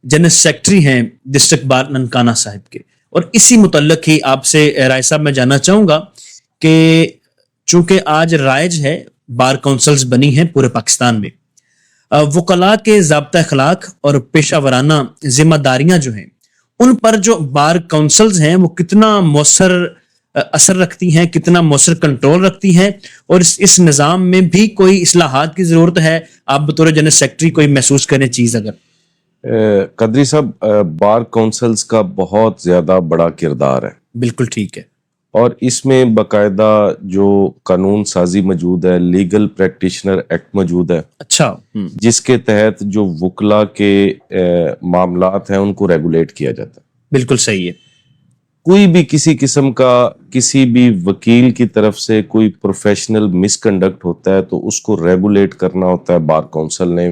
جنرل سیکرٹری ہیں ڈسٹرکٹ بار ننکانہ صاحب کے، اور اسی متعلق ہی آپ سے رائے صاحب میں جاننا چاہوں گا کہ چونکہ آج رائج ہے بار کونسلز بنی ہیں پورے پاکستان میں، وکلاء کے ضابطہ اخلاق اور پیشہ ورانہ ذمہ داریاں جو ہیں ان پر جو بار کونسلز ہیں وہ کتنا مؤثر اثر رکھتی ہیں، کتنا مؤثر کنٹرول رکھتی ہیں، اور اس نظام میں بھی کوئی اصلاحات کی ضرورت ہے؟ آپ بطور جنرل سیکرٹری کوئی محسوس کریں چیز اگر؟
قدری صاحب، بار کونسلز کا بہت زیادہ بڑا کردار ہے. بالکل
ٹھیک ہے.
اور اس میں باقاعدہ جو قانون سازی موجود ہے، لیگل پریکٹیشنر ایکٹ موجود ہے،
اچھا،
جس کے تحت جو وکلا کے معاملات ہیں ان کو ریگولیٹ کیا جاتا ہے.
بالکل صحیح ہے.
کوئی بھی کسی قسم کا کسی بھی وکیل کی طرف سے کوئی پروفیشنل مس کنڈکٹ ہوتا ہے تو اس کو ریگولیٹ کرنا ہوتا ہے بار کونسل نے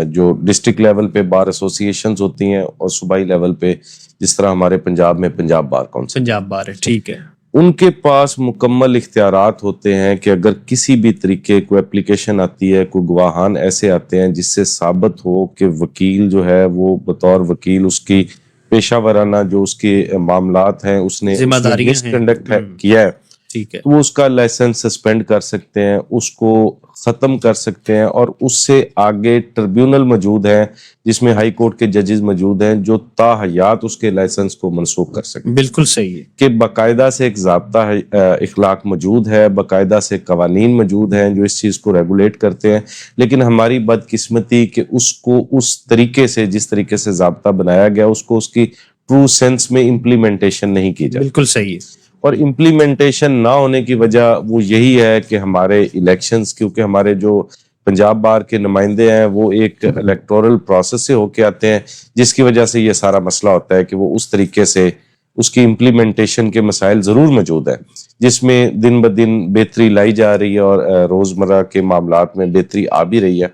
جو ڈسٹرکٹ لیول پہ بار ایسوسیشنز ہوتی ہیں اور صوبائی لیول پہ جس طرح ہمارے پنجاب میں پنجاب بار کونسل،
پنجاب بار ہے، ٹھیک ہے،
ان کے پاس مکمل اختیارات ہوتے ہیں کہ اگر کسی بھی طریقے کوئی اپلیکیشن آتی ہے، کوئی گواہان ایسے آتے ہیں جس سے ثابت ہو کہ وکیل جو ہے وہ بطور وکیل اس کی پیشہ ورانہ جو اس کے معاملات ہیں اس نے
ذمہ داریاں
مس
ہیں،
کنڈکٹ کیا ہے،
ٹھیک ہے،
تو وہ اس کا لائسنس سسپینڈ کر سکتے ہیں، اس کو ختم کر سکتے ہیں، اور اس سے آگے ٹریبیونل موجود ہے جس میں ہائی کورٹ کے ججز موجود ہیں جو تا حیات اس کے لائسنس کو منسوخ کر سکتے ہیں۔
بالکل صحیح ہے،
کہ باقاعدہ سے ایک ضابطہ اخلاق موجود ہے، باقاعدہ سے قوانین موجود ہیں جو اس چیز کو ریگولیٹ کرتے ہیں، لیکن ہماری بدقسمتی کہ اس کو اس طریقے سے جس طریقے سے ضابطہ بنایا گیا اس کو اس کی ٹرو سینس میں امپلیمنٹیشن نہیں کی جاتی،
بالکل صحیح ہے،
اور امپلیمنٹیشن نہ ہونے کی وجہ وہ یہی ہے کہ ہمارے الیکشنز، کیونکہ ہمارے جو پنجاب بار کے نمائندے ہیں وہ ایک الیکٹورل پروسیس سے ہو کے آتے ہیں، جس کی وجہ سے یہ سارا مسئلہ ہوتا ہے کہ وہ اس طریقے سے اس کی امپلیمنٹیشن کے مسائل ضرور موجود ہیں، جس میں دن بدن بہتری لائی جا رہی ہے اور روزمرہ کے معاملات میں بہتری آ بھی رہی ہے،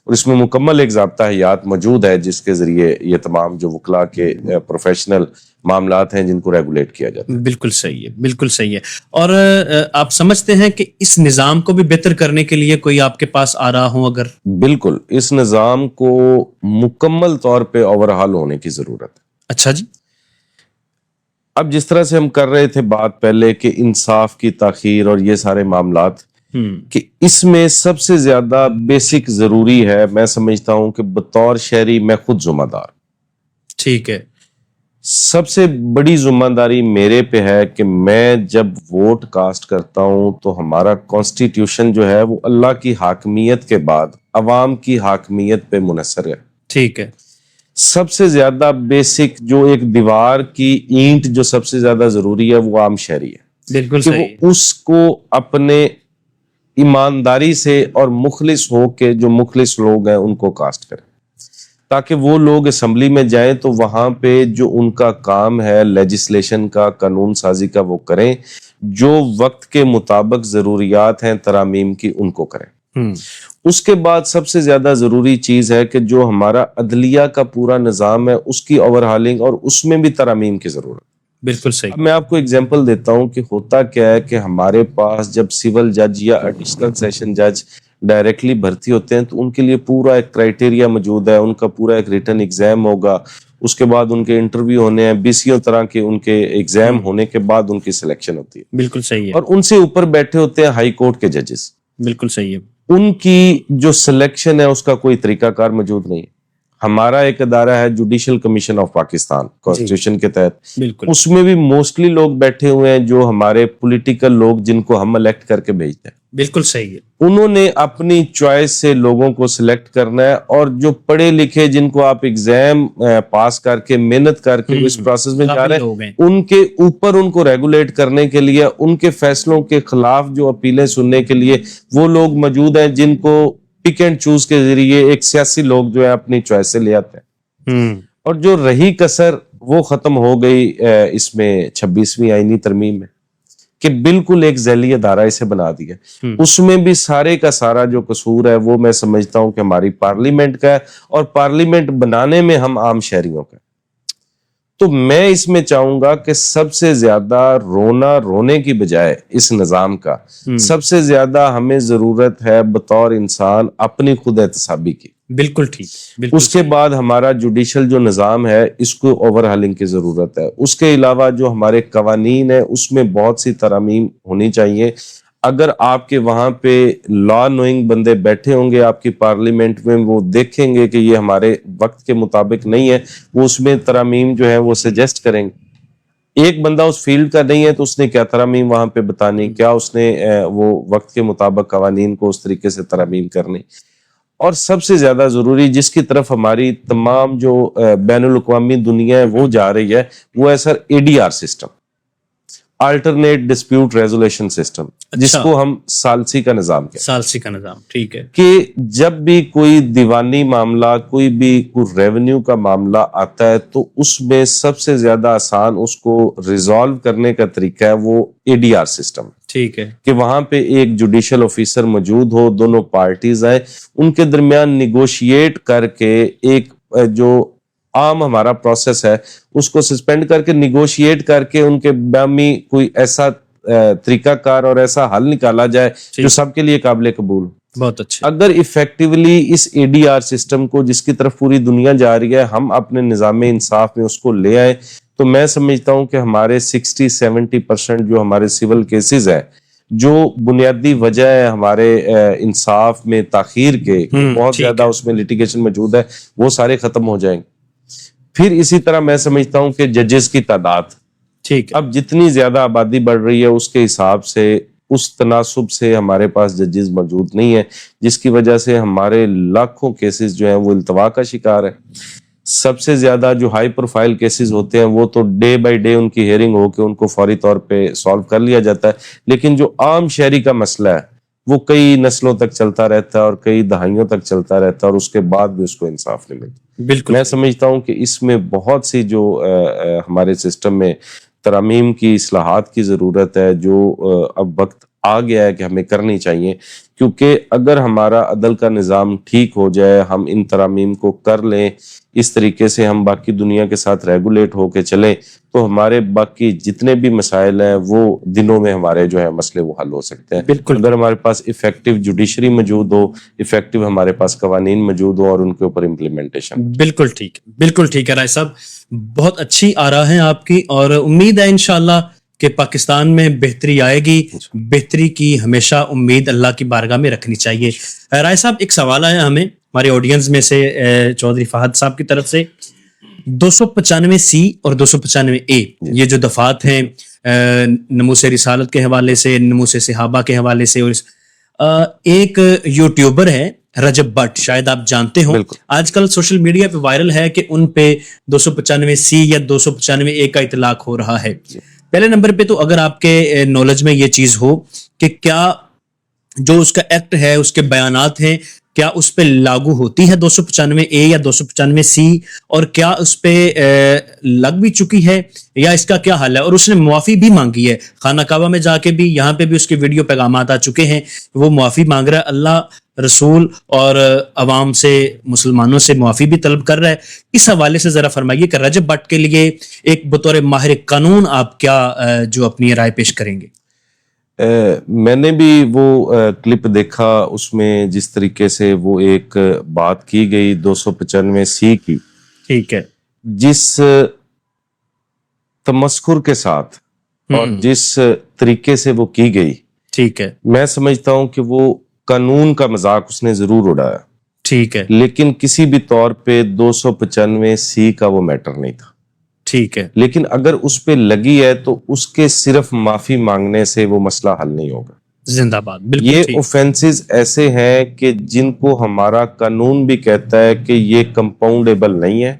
اور اس میں مکمل ایک ضابطہ حیات موجود ہے جس کے ذریعے یہ تمام جو وکلا کے پروفیشنل معاملات ہیں جن کو ریگولیٹ کیا جاتا ہے۔
بالکل صحیح ہے، بالکل صحیح ہے، اور آپ سمجھتے ہیں کہ اس نظام کو بھی بہتر کرنے کے لیے کوئی آپ کے پاس آ رہا ہوں اگر؟
بالکل، اس نظام کو مکمل طور پہ اوورہال ہونے کی ضرورت ہے۔
اچھا جی،
اب جس طرح سے ہم کر رہے تھے بات پہلے کہ انصاف کی تاخیر اور یہ سارے معاملات، کہ اس میں سب سے زیادہ بیسک ضروری ہے، میں سمجھتا ہوں کہ بطور شہری میں خود ذمہ دار،
ٹھیک ہے،
سب سے بڑی ذمہ داری میرے پہ ہے کہ میں جب ووٹ کاسٹ کرتا ہوں تو ہمارا کانسٹیٹیوشن جو ہے وہ اللہ کی حاکمیت کے بعد عوام کی حاکمیت پہ منحصر ہے۔
ٹھیک ہے،
سب سے زیادہ بیسک جو ایک دیوار کی اینٹ جو سب سے زیادہ ضروری ہے وہ عام شہری ہے،
بالکل
کہ
صحیح،
وہ اس کو اپنے ایمانداری سے اور مخلص ہو کے جو مخلص لوگ ہیں ان کو کاسٹ کریں، تاکہ وہ لوگ اسمبلی میں جائیں تو وہاں پہ جو ان کا کام ہے لیجسلیشن کا، قانون سازی کا، وہ کریں، جو وقت کے مطابق ضروریات ہیں ترامیم کی ان کو کریں۔ اس کے بعد سب سے زیادہ ضروری چیز ہے کہ جو ہمارا عدلیہ کا پورا نظام ہے اس کی اوورہالنگ اور اس میں بھی ترامیم کی ضرورت۔
بالکل صحیح،
اب میں آپ کو اگزامپل دیتا ہوں کہ ہوتا کیا ہے کہ ہمارے پاس جب سول جج یا ایڈیشنل سیشن جج ڈائریکٹلی بھرتی ہوتے ہیں تو ان کے لیے پورا ایک کرائٹیریا موجود ہے، ان کا پورا ایک ریٹن ایگزام ہوگا، اس کے بعد ان کے انٹرویو ہونے ہیں، 20 طرح کے ان کے ایگزام ہونے کے بعد ان کی سلیکشن ہوتی ہے،
بالکل صحیح ہے،
اور ان سے اوپر بیٹھے ہوتے ہیں ہائی کورٹ کے ججز،
بالکل صحیح ہے،
ان کی جو سلیکشن ہے اس کا کوئی طریقہ کار موجود نہیں ہے۔ ہمارا ایک ادارہ ہے judicial commission of Pakistan constitution کے تحت،
بالکل،
اس میں بھی موسٹلی لوگ بیٹھے ہوئے ہیں جو ہمارے پولیٹیکل لوگ جن کو ہم الیکٹ کر کے بھیجتے ہیں،
بالکل صحیح ہے،
انہوں نے اپنی چوائس سے لوگوں کو سلیکٹ کرنا ہے، اور جو پڑھے لکھے جن کو آپ ایگزام پاس کر کے محنت کر کے اس پروسیس میں جا رہے
لوگ ہیں،
ہیں، ان کے اوپر ان کو ریگولیٹ کرنے کے لیے، ان کے فیصلوں کے خلاف جو اپیلیں سننے کے لیے وہ لوگ موجود ہیں جن کو پک اینڈ چوز کے ذریعے ایک سیاسی لوگ جو ہے اپنی چوائس سے لے آتے ہیں، اور جو رہی کسر وہ ختم ہو گئی اس میں 26ویں آئینی ترمیم میں، کہ بالکل ایک ذیلی ادارہ اسے بنا دیا، اس میں بھی سارے کا سارا جو قصور ہے وہ میں سمجھتا ہوں کہ ہماری پارلیمنٹ کا ہے، اور پارلیمنٹ بنانے میں ہم عام شہریوں کا ہے۔ تو میں اس میں چاہوں گا کہ سب سے زیادہ رونے کی بجائے اس نظام کا سب سے زیادہ ہمیں ضرورت ہے بطور انسان اپنی خود احتسابی کی۔
بالکل ٹھیک، بالکل
اس کے بعد ہمارا جوڈیشل جو نظام ہے اس کو اوور ہالنگ کی ضرورت ہے۔ اس کے علاوہ جو ہمارے قوانین ہیں اس میں بہت سی ترامیم ہونی چاہیے۔ اگر آپ کے وہاں پہ لا نوئنگ بندے بیٹھے ہوں گے آپ کی پارلیمنٹ میں، وہ دیکھیں گے کہ یہ ہمارے وقت کے مطابق نہیں ہے، وہ اس میں ترامیم جو ہے وہ سجیسٹ کریں گے۔ ایک بندہ اس فیلڈ کا نہیں ہے تو اس نے کیا ترامیم وہاں پہ بتانی، کیا اس نے وہ وقت کے مطابق قوانین کو اس طریقے سے ترامیم کرنی۔ اور سب سے زیادہ ضروری جس کی طرف ہماری تمام جو بین الاقوامی دنیا ہے وہ جا رہی ہے، وہ ہے سر ADR system. Alternate dispute resolution system, جس کو ہم ثالثی کا نظام کہتے ہیں.
ثالثی کا نظام، ٹھیک ہے.
کہ جب بھی کوئی دیوانی معاملہ، کوئی ریونیو کا معاملہ آتا ہے تو اس میں سب سے زیادہ آسان اس کو ریزالو کرنے کا طریقہ ہے وہ ADR سسٹم.
ٹھیک ہے.
کہ وہاں پہ ایک جوڈیشل آفیسر موجود ہو، دونوں پارٹیز آئیں، ان کے درمیان نیگوشیٹ کر کے ایک جو عام ہمارا پروسیس ہے اس کو سسپینڈ کر کے نیگوشیٹ کر کے ان کے بامی کوئی ایسا طریقہ کار اور ایسا حل نکالا جائے جو سب کے لیے قابل قبول.
بہت اچھا.
اگر ایفیکٹیولی اس ADR سسٹم کو، جس کی طرف پوری دنیا جا رہی ہے، ہم اپنے نظام انصاف میں اس کو لے آئے تو میں سمجھتا ہوں کہ ہمارے 60-70% جو ہمارے سول کیسز ہیں، جو بنیادی وجہ ہے ہمارے انصاف میں تاخیر کے، بہت زیادہ اس میں لیٹیگیشن موجود ہے، وہ سارے ختم ہو جائیں گے. پھر اسی طرح میں سمجھتا ہوں کہ ججز کی تعداد،
ٹھیک ہے،
اب جتنی زیادہ آبادی بڑھ رہی ہے اس کے حساب سے، اس تناسب سے ہمارے پاس ججز موجود نہیں ہے، جس کی وجہ سے ہمارے لاکھوں کیسز جو ہیں وہ التوا کا شکار ہے. سب سے زیادہ جو ہائی پروفائل کیسز ہوتے ہیں وہ تو ڈے بائی ڈے ان کی ہیئرنگ ہو کے ان کو فوری طور پہ سالو کر لیا جاتا ہے، لیکن جو عام شہری کا مسئلہ ہے وہ کئی نسلوں تک چلتا رہتا ہے اور کئی دہائیوں تک چلتا رہتا ہے اور اس کے بعد بھی اس کو انصاف نہیں ملتا.
بالکل.
میں سمجھتا ہوں کہ اس میں بہت سی جو ہمارے سسٹم میں ترامیم کی، اصلاحات کی ضرورت ہے، جو اب وقت آ گیا ہے کہ ہمیں کرنی چاہیے. کیونکہ اگر ہمارا عدل کا نظام ٹھیک ہو جائے، ہم ان ترامیم کو کر لیں، اس طریقے سے ہم باقی دنیا کے ساتھ ریگولیٹ ہو کے چلیں، تو ہمارے باقی جتنے بھی مسائل ہیں وہ دنوں میں ہمارے جو ہے مسئلے وہ حل ہو سکتے ہیں.
بالکل.
اگر ہمارے پاس ایفیکٹو جوڈیشری موجود ہو، ایفیکٹو ہمارے پاس قوانین موجود ہو اور ان کے اوپر امپلیمنٹیشن.
بالکل ٹھیک، بالکل ٹھیک ہے رائے صاحب، بہت اچھی آراء ہیں آپ کی، اور امید ہے انشاءاللہ کہ پاکستان میں بہتری آئے گی. بہتری کی ہمیشہ امید اللہ کی بارگاہ میں رکھنی چاہیے. رائے صاحب، ایک سوال آیا ہمیں ہمارے آڈینس میں سے چودھری فہد صاحب کی طرف سے. 295C اور 295A یہ جو دفعات ہیں نموس رسالت کے حوالے سے، نموس صحابہ کے حوالے سے، اور ایک یوٹیوبر ہے رجب بٹ، شاید آپ جانتے ہوں، آج کل سوشل میڈیا پہ وائرل ہے کہ ان پہ 295C یا 295A کا اطلاق ہو رہا ہے. پہلے نمبر پہ تو اگر آپ کے نالج میں یہ چیز ہو کہ کیا جو اس کا ایکٹ ہے، اس کے بیانات ہیں، کیا اس پہ لاگو ہوتی ہے 295A یا 295C، اور کیا اس پہ لگ بھی چکی ہے یا اس کا کیا حل ہے؟ اور اس نے معافی بھی مانگی ہے، خانہ کعبہ میں جا کے بھی، یہاں پہ بھی اس کے ویڈیو پیغامات آ چکے ہیں، وہ معافی مانگ رہا ہے، اللہ رسول اور عوام سے، مسلمانوں سے معافی بھی طلب کر رہا ہے. اس حوالے سے ذرا فرمائیے کہ رجب بٹ کے لیے ایک بطور ماہر قانون آپ کیا جو اپنی رائے پیش کریں گے؟
میں نے بھی وہ کلپ دیکھا، اس میں جس طریقے سے وہ ایک بات کی گئی 295C کی،
ٹھیک ہے،
جس تمسخر کے ساتھ اور جس طریقے سے وہ کی گئی،
ٹھیک ہے،
میں سمجھتا ہوں کہ وہ قانون کا مذاق اس نے ضرور اڑایا،
ٹھیک ہے،
لیکن کسی بھی طور پہ 295C کا وہ میٹر نہیں تھا.
ٹھیک ہے،
لیکن اگر اس پہ لگی ہے تو اس کے صرف معافی مانگنے سے وہ مسئلہ حل نہیں ہوگا.
زندہ باد. بالکل.
یہ اوفینسز ایسے ہیں کہ جن کو ہمارا قانون بھی کہتا ہے کہ یہ کمپاؤنڈیبل نہیں ہے،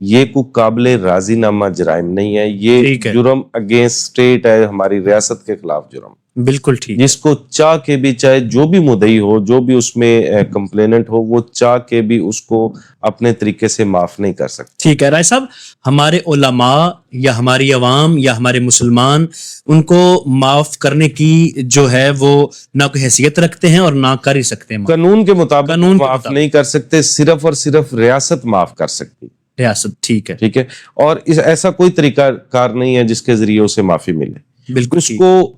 یہ کوئی قابل راضی نامہ جرائم نہیں ہے، یہ جرم اگینسٹ اسٹیٹ ہے، ہماری ریاست کے خلاف جرم.
بالکل ٹھیک.
جس کو چاہ کے بھی، چاہے جو بھی مدعی ہو، جو بھی اس میں کمپلیننٹ ہو، وہ چاہ کے بھی اس کو اپنے طریقے سے معاف نہیں کر سکتے.
ٹھیک ہے رائے صاحب، ہمارے علماء یا ہماری عوام یا ہمارے مسلمان ان کو معاف کرنے کی جو ہے وہ نہ کوئی حیثیت رکھتے ہیں اور نہ کر ہی سکتے ہیں.
قانون کے مطابق معاف نہیں کر سکتے، صرف اور صرف ریاست معاف کر سکتی،
ریاست. ٹھیک ہے،
ٹھیک ہے، اور ایسا کوئی طریقہ کار نہیں ہے جس کے ذریعے اسے معافی ملے.
بالکل.
اس کو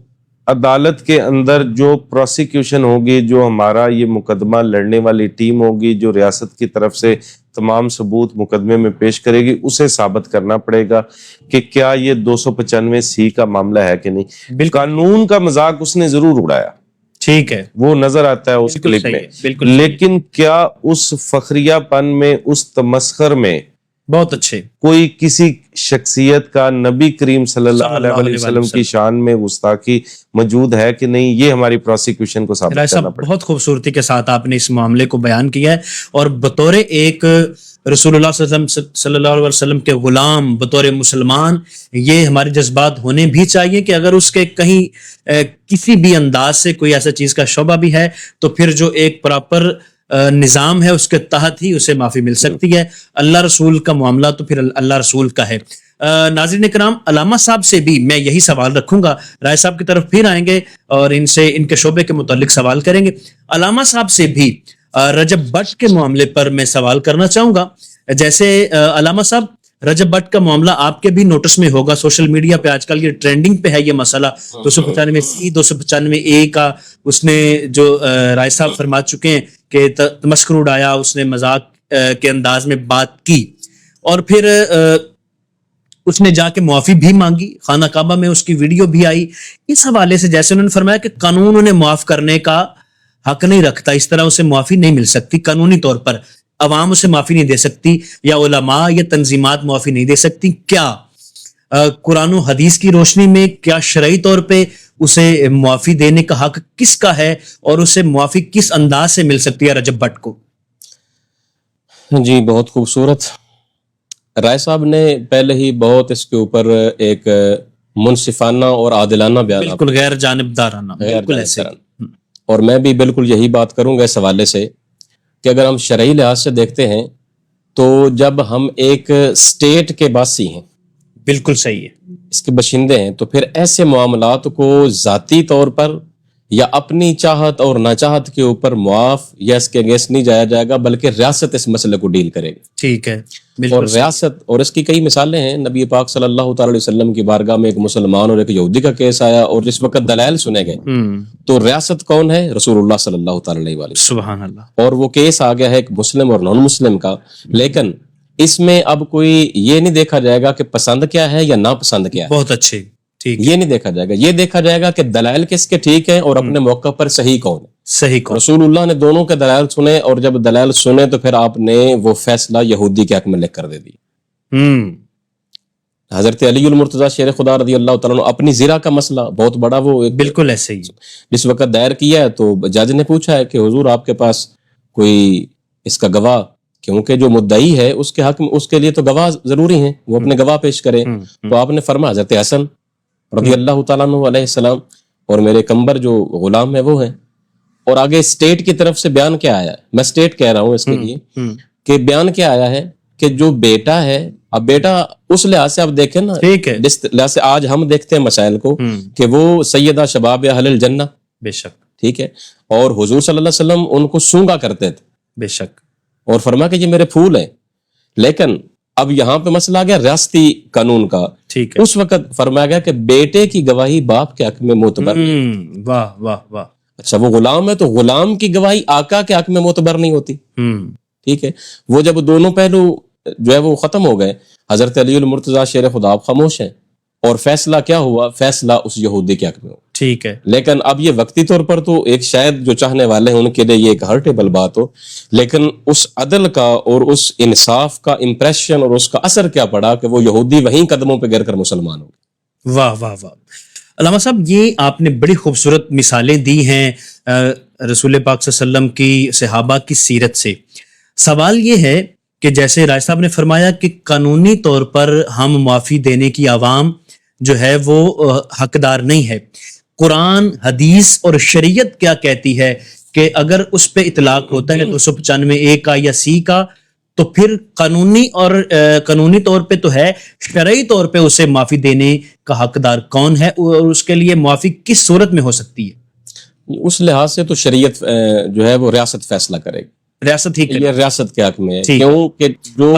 عدالت کے اندر جو پروسیکیوشن ہوگی، جو ہمارا یہ مقدمہ لڑنے والی ٹیم ہوگی، جو ریاست کی طرف سے تمام ثبوت مقدمے میں پیش کرے گی، اسے ثابت کرنا پڑے گا کہ کیا یہ 295C کا معاملہ ہے کہ نہیں. قانون کا مذاق اس نے ضرور اڑایا،
ٹھیک ہے،
وہ نظر آتا ہے اس کلپ میں، لیکن کیا اس فخریہ پن میں، اس تمسخر میں
بہت اچھے
کوئی کسی شخصیت کا نبی کریم صلی اللہ علیہ وسلم کی شان میں گستاخی موجود ہے کہ نہیں، یہ ہماری پروسیکیوشن کو ثابت کرنا پڑے.
بہت خوبصورتی کے ساتھ آپ نے اس معاملے کو بیان کیا ہے، اور بطور ایک رسول اللہ صلی اللہ علیہ وسلم کے غلام بطور مسلمان یہ ہمارے جذبات ہونے بھی چاہیے کہ اگر اس کے کہیں کسی بھی انداز سے کوئی ایسا چیز کا شعبہ بھی ہے تو پھر جو ایک پراپر نظام ہے اس کے تحت ہی اسے معافی مل سکتی ہے. اللہ رسول کا معاملہ تو پھر اللہ رسول کا ہے. ناظرین کرام، علامہ صاحب سے بھی میں یہی سوال رکھوں گا، رائے صاحب کی طرف پھر آئیں گے اور ان سے ان کے شعبے کے متعلق سوال کریں گے. علامہ صاحب سے بھی رجب بٹ کے معاملے پر میں سوال کرنا چاہوں گا. جیسے علامہ صاحب، رجب بٹ کا معاملہ آپ کے بھی نوٹس میں ہوگا، سوشل میڈیا پہ آج کل یہ ٹرینڈنگ پہ ہے یہ مسئلہ. 295C 295A کا اس نے جو رائے صاحب فرما چکے ہیں کہ تمسخر اڑایا، اس نے مذاق کے انداز میں بات کی اور پھر اس نے جا کے معافی بھی مانگی، خانہ کعبہ میں اس کی ویڈیو بھی آئی. اس حوالے سے جیسے انہوں نے فرمایا کہ قانون انہیں معاف کرنے کا حق نہیں رکھتا، اس طرح اسے معافی نہیں مل سکتی قانونی طور پر، عوام اسے معافی نہیں دے سکتی یا علماء یا تنظیمات معافی نہیں دے سکتی. کیا قرآن و حدیث کی روشنی میں کیا شرعی طور پہ اسے معافی دینے کا حق کس کا ہے اور اسے معافی کس انداز سے مل سکتی ہے رجب بٹ کو؟
جی بہت خوبصورت. رائے صاحب نے پہلے ہی بہت اس کے اوپر ایک منصفانہ اور عادلانہ بیان،
بالکل غیر جانبدارانہ، بالکل ایسے.
اور میں بھی بالکل یہی بات کروں گا اس حوالے سے کہ اگر ہم شرعی لحاظ سے دیکھتے ہیں تو جب ہم ایک اسٹیٹ کے باسی ہیں،
بالکل صحیح ہے،
اس کے باشندے ہیں، تو پھر ایسے معاملات کو ذاتی طور پر یا اپنی چاہت اور ناچاہت کے اوپر معاف یا اس کے اگینسٹ نہیں جایا جائے گا، بلکہ ریاست اس مسئلے کو ڈیل کرے گی.
ٹھیک ہے،
اور ریاست، اور اس کی کئی مثالیں ہیں. نبی پاک صلی اللہ تعالی علیہ وسلم کی بارگاہ میں ایک مسلمان اور ایک یہودی کا کیس آیا اور جس وقت دلائل سنے گئے تو ریاست کون ہے؟ رسول اللہ صلی اللہ تعالی علیہ وسلم.
سبحان اللہ.
اور وہ کیس آ گیا ہے ایک مسلم اور نان مسلم کا، لیکن اس میں اب کوئی یہ نہیں دیکھا جائے گا کہ پسند کیا ہے یا ناپسند کیا ہے.
بہت اچھے، ٹھیک،
یہ نہیں دیکھا جائے گا. یہ دیکھا جائے گا کہ دلائل کس کے ٹھیک ہیں اور اپنے موقع پر صحیح کون ہے.
صحیح کون؟
رسول اللہ نے دونوں کے دلائل سنے اور جب دلائل سنے تو پھر آپ نے وہ فیصلہ یہودی کے حق میں لکھ کر دے دی. حضرت علی المرتضیٰ شیر خدا رضی اللہ تعالیٰ عنہ اپنی زرا کا مسئلہ بہت بڑا، وہ
بالکل ایسے ہی
جس وقت دائر کیا ہے تو جج نے پوچھا ہے کہ حضور آپ کے پاس کوئی اس کا گواہ، کیونکہ جو مدعی ہے اس کے حق میں اس کے لیے تو گواہ ضروری ہیں، وہ اپنے گواہ پیش کرے. تو آپ نے فرمایا حضرت حسن رضی اللہ تعالیٰ عنہ علیہ السلام اور میرے کمبر جو غلام ہے وہ ہیں. اور آگے اسٹیٹ کی طرف سے بیان کیا آیا ہے، میں اسٹیٹ کہہ رہا ہوں اس کے لیے کہ بیان کیا آیا ہے کہ جو بیٹا ہے، اب بیٹا اس لحاظ سے آپ دیکھیں نا،
ٹھیک ہے،
جس لحاظ سے آج ہم دیکھتے ہیں مسائل کو کہ وہ سیدہ شباب اہل الجنہ،
بے شک،
ٹھیک ہے، اور حضور صلی اللہ علیہ وسلم ان کو سونگا کرتے تھے،
بے شک،
اور فرمایا کہ یہ میرے پھول ہیں. لیکن اب یہاں پہ مسئلہ آ گیا ریاستی قانون کا.
ٹھیک ہے،
اس وقت فرمایا گیا کہ بیٹے کی گواہی باپ کے حق میں معتبر.
واہ واہ واہ.
اچھا وہ غلام ہے تو غلام کی گواہی آقا کے حق میں معتبر نہیں ہوتی. ٹھیک ہے، وہ جب دونوں پہلو جو ہے وہ ختم ہو گئے، حضرت علی المرتضیٰ شیر خدا خاموش ہیں اور فیصلہ کیا ہوا؟ فیصلہ اس یہودی کے حق میں ہو.
ٹھیک ہے،
لیکن اب یہ وقتی طور پر تو ایک شاید جو چاہنے والے ہیں ان کے لیے یہ ایک ہرٹیبل بات ہو، لیکن اس عدل کا اور اس انصاف کا امپریشن اور اس کا اثر کیا پڑا کہ وہ یہودی وہیں قدموں پہ گر کر مسلمان ہو گئے.
واہ واہ واہ. علامہ صاحب یہ آپ نے بڑی خوبصورت مثالیں دی ہیں رسول پاک صلی اللہ علیہ وسلم کی صحابہ کی سیرت سے. سوال یہ ہے کہ جیسے رائے صاحب نے فرمایا کہ قانونی طور پر ہم معافی دینے کی عوام جو ہے وہ حقدار نہیں ہے، قرآن حدیث اور شریعت کیا کہتی ہے کہ اگر اس پہ اطلاق ہوتا ہے 295A کا یا C کا تو پھر قانونی طور پہ تو ہے، شرعی طور پہ اسے معافی دینے کا حقدار کون ہے اور اس کے لیے معافی کس صورت میں ہو سکتی ہے؟
اس لحاظ سے تو شریعت جو ہے وہ ریاست فیصلہ کرے گی.
ریاست ہی
یہ ریاست کے حق میں ہے، کیونکہ جو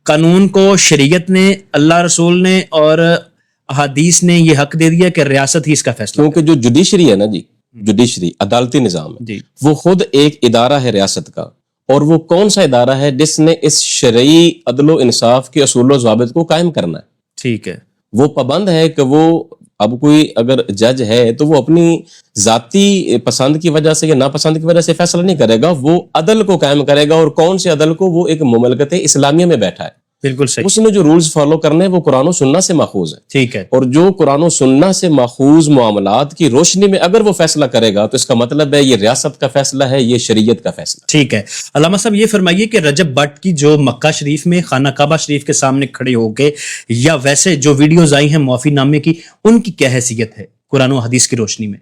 قانون کو شریعت نے، اللہ رسول نے اور احادیث نے یہ حق دے دیا کہ ریاست ہی اس کا فیصلہ.
کیونکہ جو جوڈیشری ہے نا جی، جوڈیشری عدالتی نظام ہے
جی،
وہ خود ایک ادارہ ہے ریاست کا. اور وہ کون سا ادارہ ہے جس نے اس شرعی عدل و انصاف کے اصول و ضوابط کو قائم کرنا ہے.
ٹھیک ہے،
وہ پابند ہے کہ وہ اب کوئی اگر جج ہے تو وہ اپنی ذاتی پسند کی وجہ سے یا ناپسند کی وجہ سے فیصلہ نہیں کرے گا، وہ عدل کو قائم کرے گا. اور کون سے عدل کو؟ وہ ایک مملکت اسلامیہ میں بیٹھا ہے.
بالکل صحیح.
اس نے جو رولز فالو کرنے ہیں وہ قرآن و سنت سے ماخوذ ہے.
ٹھیک ہے.
اور جو قرآن و سنت سے ماخوذ معاملات کی روشنی میں اگر وہ فیصلہ کرے گا تو اس کا مطلب ہے یہ ریاست کا فیصلہ ہے, یہ شریعت کا فیصلہ.
ٹھیک ہے. علامہ صاحب یہ فرمائیے کہ رجب بٹ کی جو مکہ شریف میں خانہ کعبہ شریف کے سامنے کھڑے ہو کے یا ویسے جو ویڈیوز آئی ہیں معافی نامے کی, ان کی کیا حیثیت ہے قرآن و حدیث کی روشنی میں؟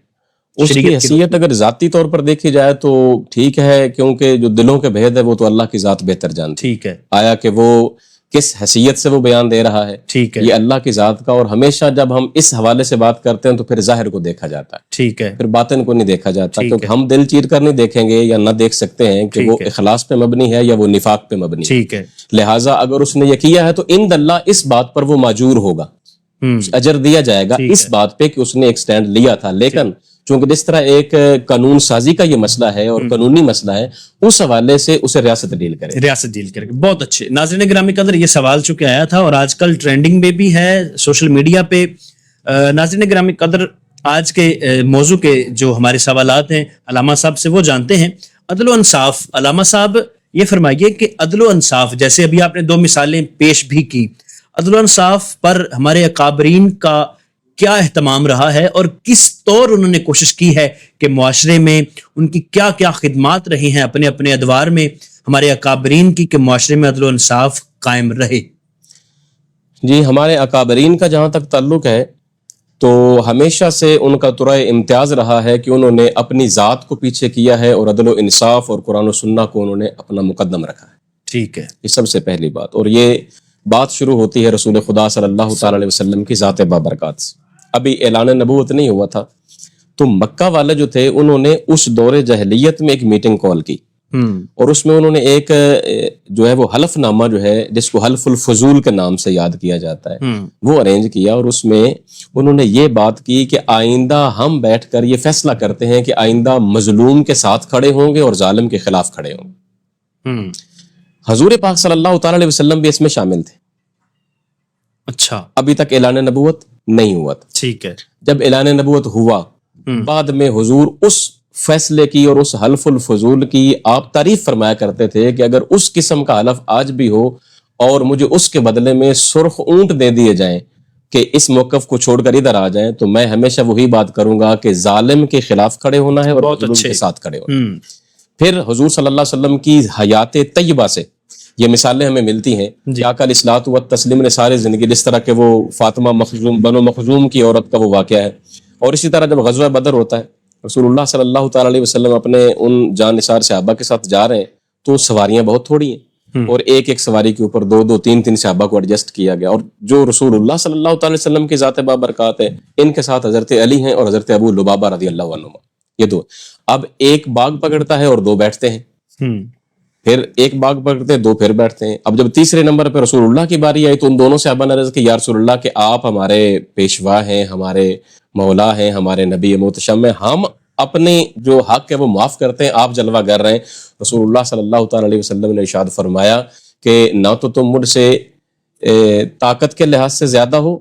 اس کی حیثیت اگر ذاتی طور پر دیکھی جائے تو ٹھیک ہے, کیونکہ جو دلوں کے بھید ہے وہ تو اللہ کی ذات بہتر جانتی.
ٹھیک ہے.
آیا کہ وہ کس حیثیت سے وہ بیان دے رہا ہے,
ٹھیک ہے.
یہ اللہ کی ذات کا, اور ہمیشہ جب ہم اس حوالے سے بات کرتے ہیں تو پھر ظاہر کو دیکھا جاتا ہے,
ٹھیک ہے,
پھر باطن کو نہیں دیکھا جاتا,
ٹھیک
کیونکہ
ہے.
ہم دل چیر کر نہیں دیکھیں گے یا نہ دیکھ سکتے ہیں کہ
ٹھیک
وہ
ہے.
اخلاص پہ مبنی ہے یا وہ نفاق پہ مبنی ہے.
ٹھیک ہے.
لہٰذا اگر اس نے یہ کیا ہے تو عند اللہ اس بات پر وہ ماجور ہوگا, اجر دیا جائے گا اس بات پہ کہ اس نے ایک سٹینڈ لیا تھا. لیکن چونکہ جس طرح ایک قانون سازی کا یہ مسئلہ ہے اور قانونی مسئلہ ہے, اس حوالے سے اسے ریاست ڈیل کرے.
ریاست ڈیل کرے. بہت اچھے. ناظرین گرامی قدر, یہ سوال چونکہ آیا تھا اور آج کل ٹرینڈنگ میں بھی ہے سوشل میڈیا پہ. ناظرین گرامی قدر, آج کے موضوع کے جو ہمارے سوالات ہیں علامہ صاحب سے وہ جانتے ہیں. عدل و انصاف. علامہ صاحب یہ فرمائیے کہ عدل و انصاف, جیسے ابھی آپ نے 2 مثالیں پیش بھی کی, عدل و انصاف پر ہمارے اکابرین کا کیا اہتمام رہا ہے اور کس طور انہوں نے کوشش کی ہے کہ معاشرے میں ان کی کیا کیا خدمات رہی ہیں اپنے اپنے ادوار میں ہمارے اکابرین کی, کہ معاشرے میں عدل و انصاف قائم رہے؟
جی, ہمارے اکابرین کا جہاں تک تعلق ہے تو ہمیشہ سے ان کا طرح امتیاز رہا ہے کہ انہوں نے اپنی ذات کو پیچھے کیا ہے اور عدل و انصاف اور قرآن و سنت کو انہوں نے اپنا مقدم رکھا ہے.
ٹھیک ہے.
یہ سب سے پہلی بات. اور یہ بات شروع ہوتی ہے رسول خدا صلی اللہ تعالی علیہ وسلم کی ذات بابرکات سے. ابھی اعلان نبوت نہیں ہوا تھا تو مکہ والے جو تھے انہوں نے اس دور جاہلیت میں ایک میٹنگ کال کی, اور اس میں انہوں نے ایک جو ہے وہ حلف نامہ جو ہے جس کو حلف الفضول کے نام سے یاد کیا جاتا ہے وہ ارینج کیا, اور اس میں انہوں نے یہ بات کی کہ آئندہ ہم بیٹھ کر یہ فیصلہ کرتے ہیں کہ آئندہ مظلوم کے ساتھ کھڑے ہوں گے اور ظالم کے خلاف کھڑے ہوں گے. حضور پاک صلی اللہ تعالی علیہ وسلم بھی اس میں شامل تھے.
اچھا.
ابھی تک اعلان نبوت نہیں ہوا تھا.
ٹھیک ہے.
جب اعلان نبوت ہوا بعد میں حضور اس فیصلے کی اور اس حلف الفضول کی آپ تعریف فرمایا کرتے تھے کہ اگر اس قسم کا حلف آج بھی ہو اور مجھے اس کے بدلے میں سرخ اونٹ دے دیے جائیں کہ اس موقف کو چھوڑ کر ادھر آ جائیں تو میں ہمیشہ وہی بات کروں گا کہ ظالم کے خلاف کھڑے ہونا ہے اور مظلوم کے ساتھ کھڑے ہونا. پھر حضور صلی اللہ علیہ وسلم کی حیات طیبہ سے یہ مثالیں ہمیں ملتی ہیں. آقا علیہ الصلوۃ والتسلیم نے سارے زندگی, جس طرح کہ وہ فاطمہ مخزوم بنو مخزوم کی عورت کا وہ واقعہ ہے, اور اسی طرح جب غزوہ بدر ہوتا ہے رسول اللہ صلی اللہ تعالی علیہ وسلم اپنے ان جان نثار صحابہ کے ساتھ جا رہے ہیں تو سواریاں بہت تھوڑی ہیں اور ایک ایک سواری کے اوپر 2 3 صحابہ کو ایڈجسٹ کیا گیا, اور جو رسول اللہ صلی اللہ تعالی وسلم کی ذات بابرکات ہے ان کے ساتھ حضرت علی ہیں اور حضرت ابو لبابہ رضی اللہ عنہما, یہ 2. اب ایک باغ پکڑتا ہے اور 2 بیٹھتے ہیں, پھر ایک باغ پکڑتے ہیں 2 پھر بیٹھتے ہیں. اب جب تیسرے نمبر پہ رسول اللہ کی باری آئی تو ان دونوں صحابہ نے عرض کی یا رسول اللہ کہ آپ ہمارے پیشوا ہیں, ہمارے مولا ہیں, ہمارے نبی محتشم ہیں, ہم اپنے جو حق ہے وہ معاف کرتے ہیں, آپ جلوہ گر رہے ہیں. رسول اللہ صلی اللہ تعالی علیہ وسلم نے ارشاد فرمایا کہ نہ تو تم مجھ سے طاقت کے لحاظ سے زیادہ ہو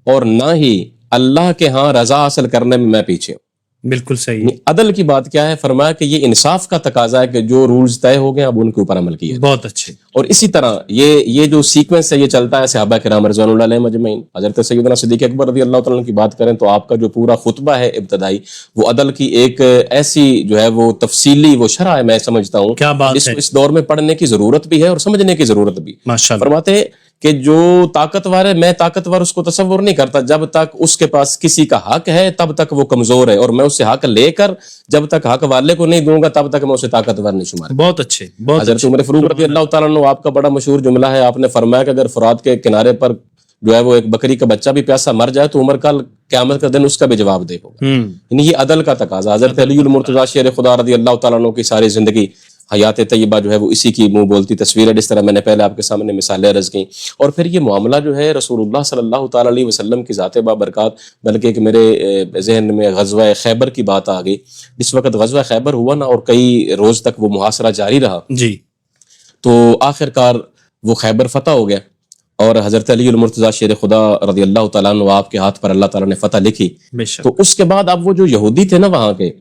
اور نہ ہی اللہ کے ہاں رضا حاصل کرنے میں پیچھے ہوں.
بالکل صحیح.
عدل کی بات کیا ہے؟ فرمایا کہ یہ انصاف کا تقاضا ہے کہ جو رولز طے ہو گئے اب ان کے اوپر عمل کیے.
بہت اچھے.
اور اسی طرح یہ جو سیکوینس ہے یہ چلتا ہے صحابہ کرام رضوان اللہ علیہم اجمعین. حضرت سیدنا صدیق اکبر رضی اللہ تعالیٰ عنہ کی بات کریں تو آپ کا جو پورا خطبہ ہے ابتدائی وہ عدل کی ایک ایسی جو ہے وہ تفصیلی وہ شرح ہے, میں سمجھتا ہوں
کیا بات
جس
ہے.
کو اس دور میں پڑھنے کی ضرورت بھی ہے اور سمجھنے کی ضرورت بھی.
ماشاءاللہ.
فرماتے ہیں کہ جو طاقتور ہے, میں طاقتور اس کو تصور نہیں کرتا, جب تک اس کے پاس کسی کا حق ہے تب تک وہ کمزور ہے, اور میں اس سے حق لے کر جب تک حق والے کو نہیں دوں گا تب تک میں اسے طاقتور نہیں شمار.
بہت اچھے. بہت
حضرت عمر فاروق رضی اللہ تعالیٰ عنہ آپ کا بڑا مشہور جملہ ہے, آپ نے فرمایا کہ اگر فرات کے کنارے پر جو ہے وہ ایک بکری کا بچہ بھی پیاسا مر جائے تو عمر کل قیامت کا دن اس کا بھی جواب دے ہوگا. یعنی یہ عدل کا تقاضا. حضرت علی المرتضیٰ شیر خدا رضی اللہ تعالیٰ عنہ کی ساری زندگی حیات طیبہ جو ہے وہ اسی کی منہ بولتی تصویر ہے, جس طرح میں نے پہلے آپ کے سامنے مثالیں عرض کی. اور پھر یہ معاملہ جو ہے رسول اللہ صلی اللہ تعالی علیہ وسلم کی ذات بابرکات, بلکہ ایک میرے ذہن میں غزوہ خیبر کی بات آ گئی. جس وقت غزوہ خیبر ہوا نا اور کئی روز تک وہ محاصرہ جاری رہا
جی,
تو آخر کار وہ خیبر فتح ہو گیا اور حضرت علی المرتضیٰ شیر خدا رضی اللہ تعالیٰ عنہ آپ کے ہاتھ پر اللہ تعالیٰ نے فتح لکھی. تو اس کے بعد اب وہ جو یہودی تھے نا وہاں کے,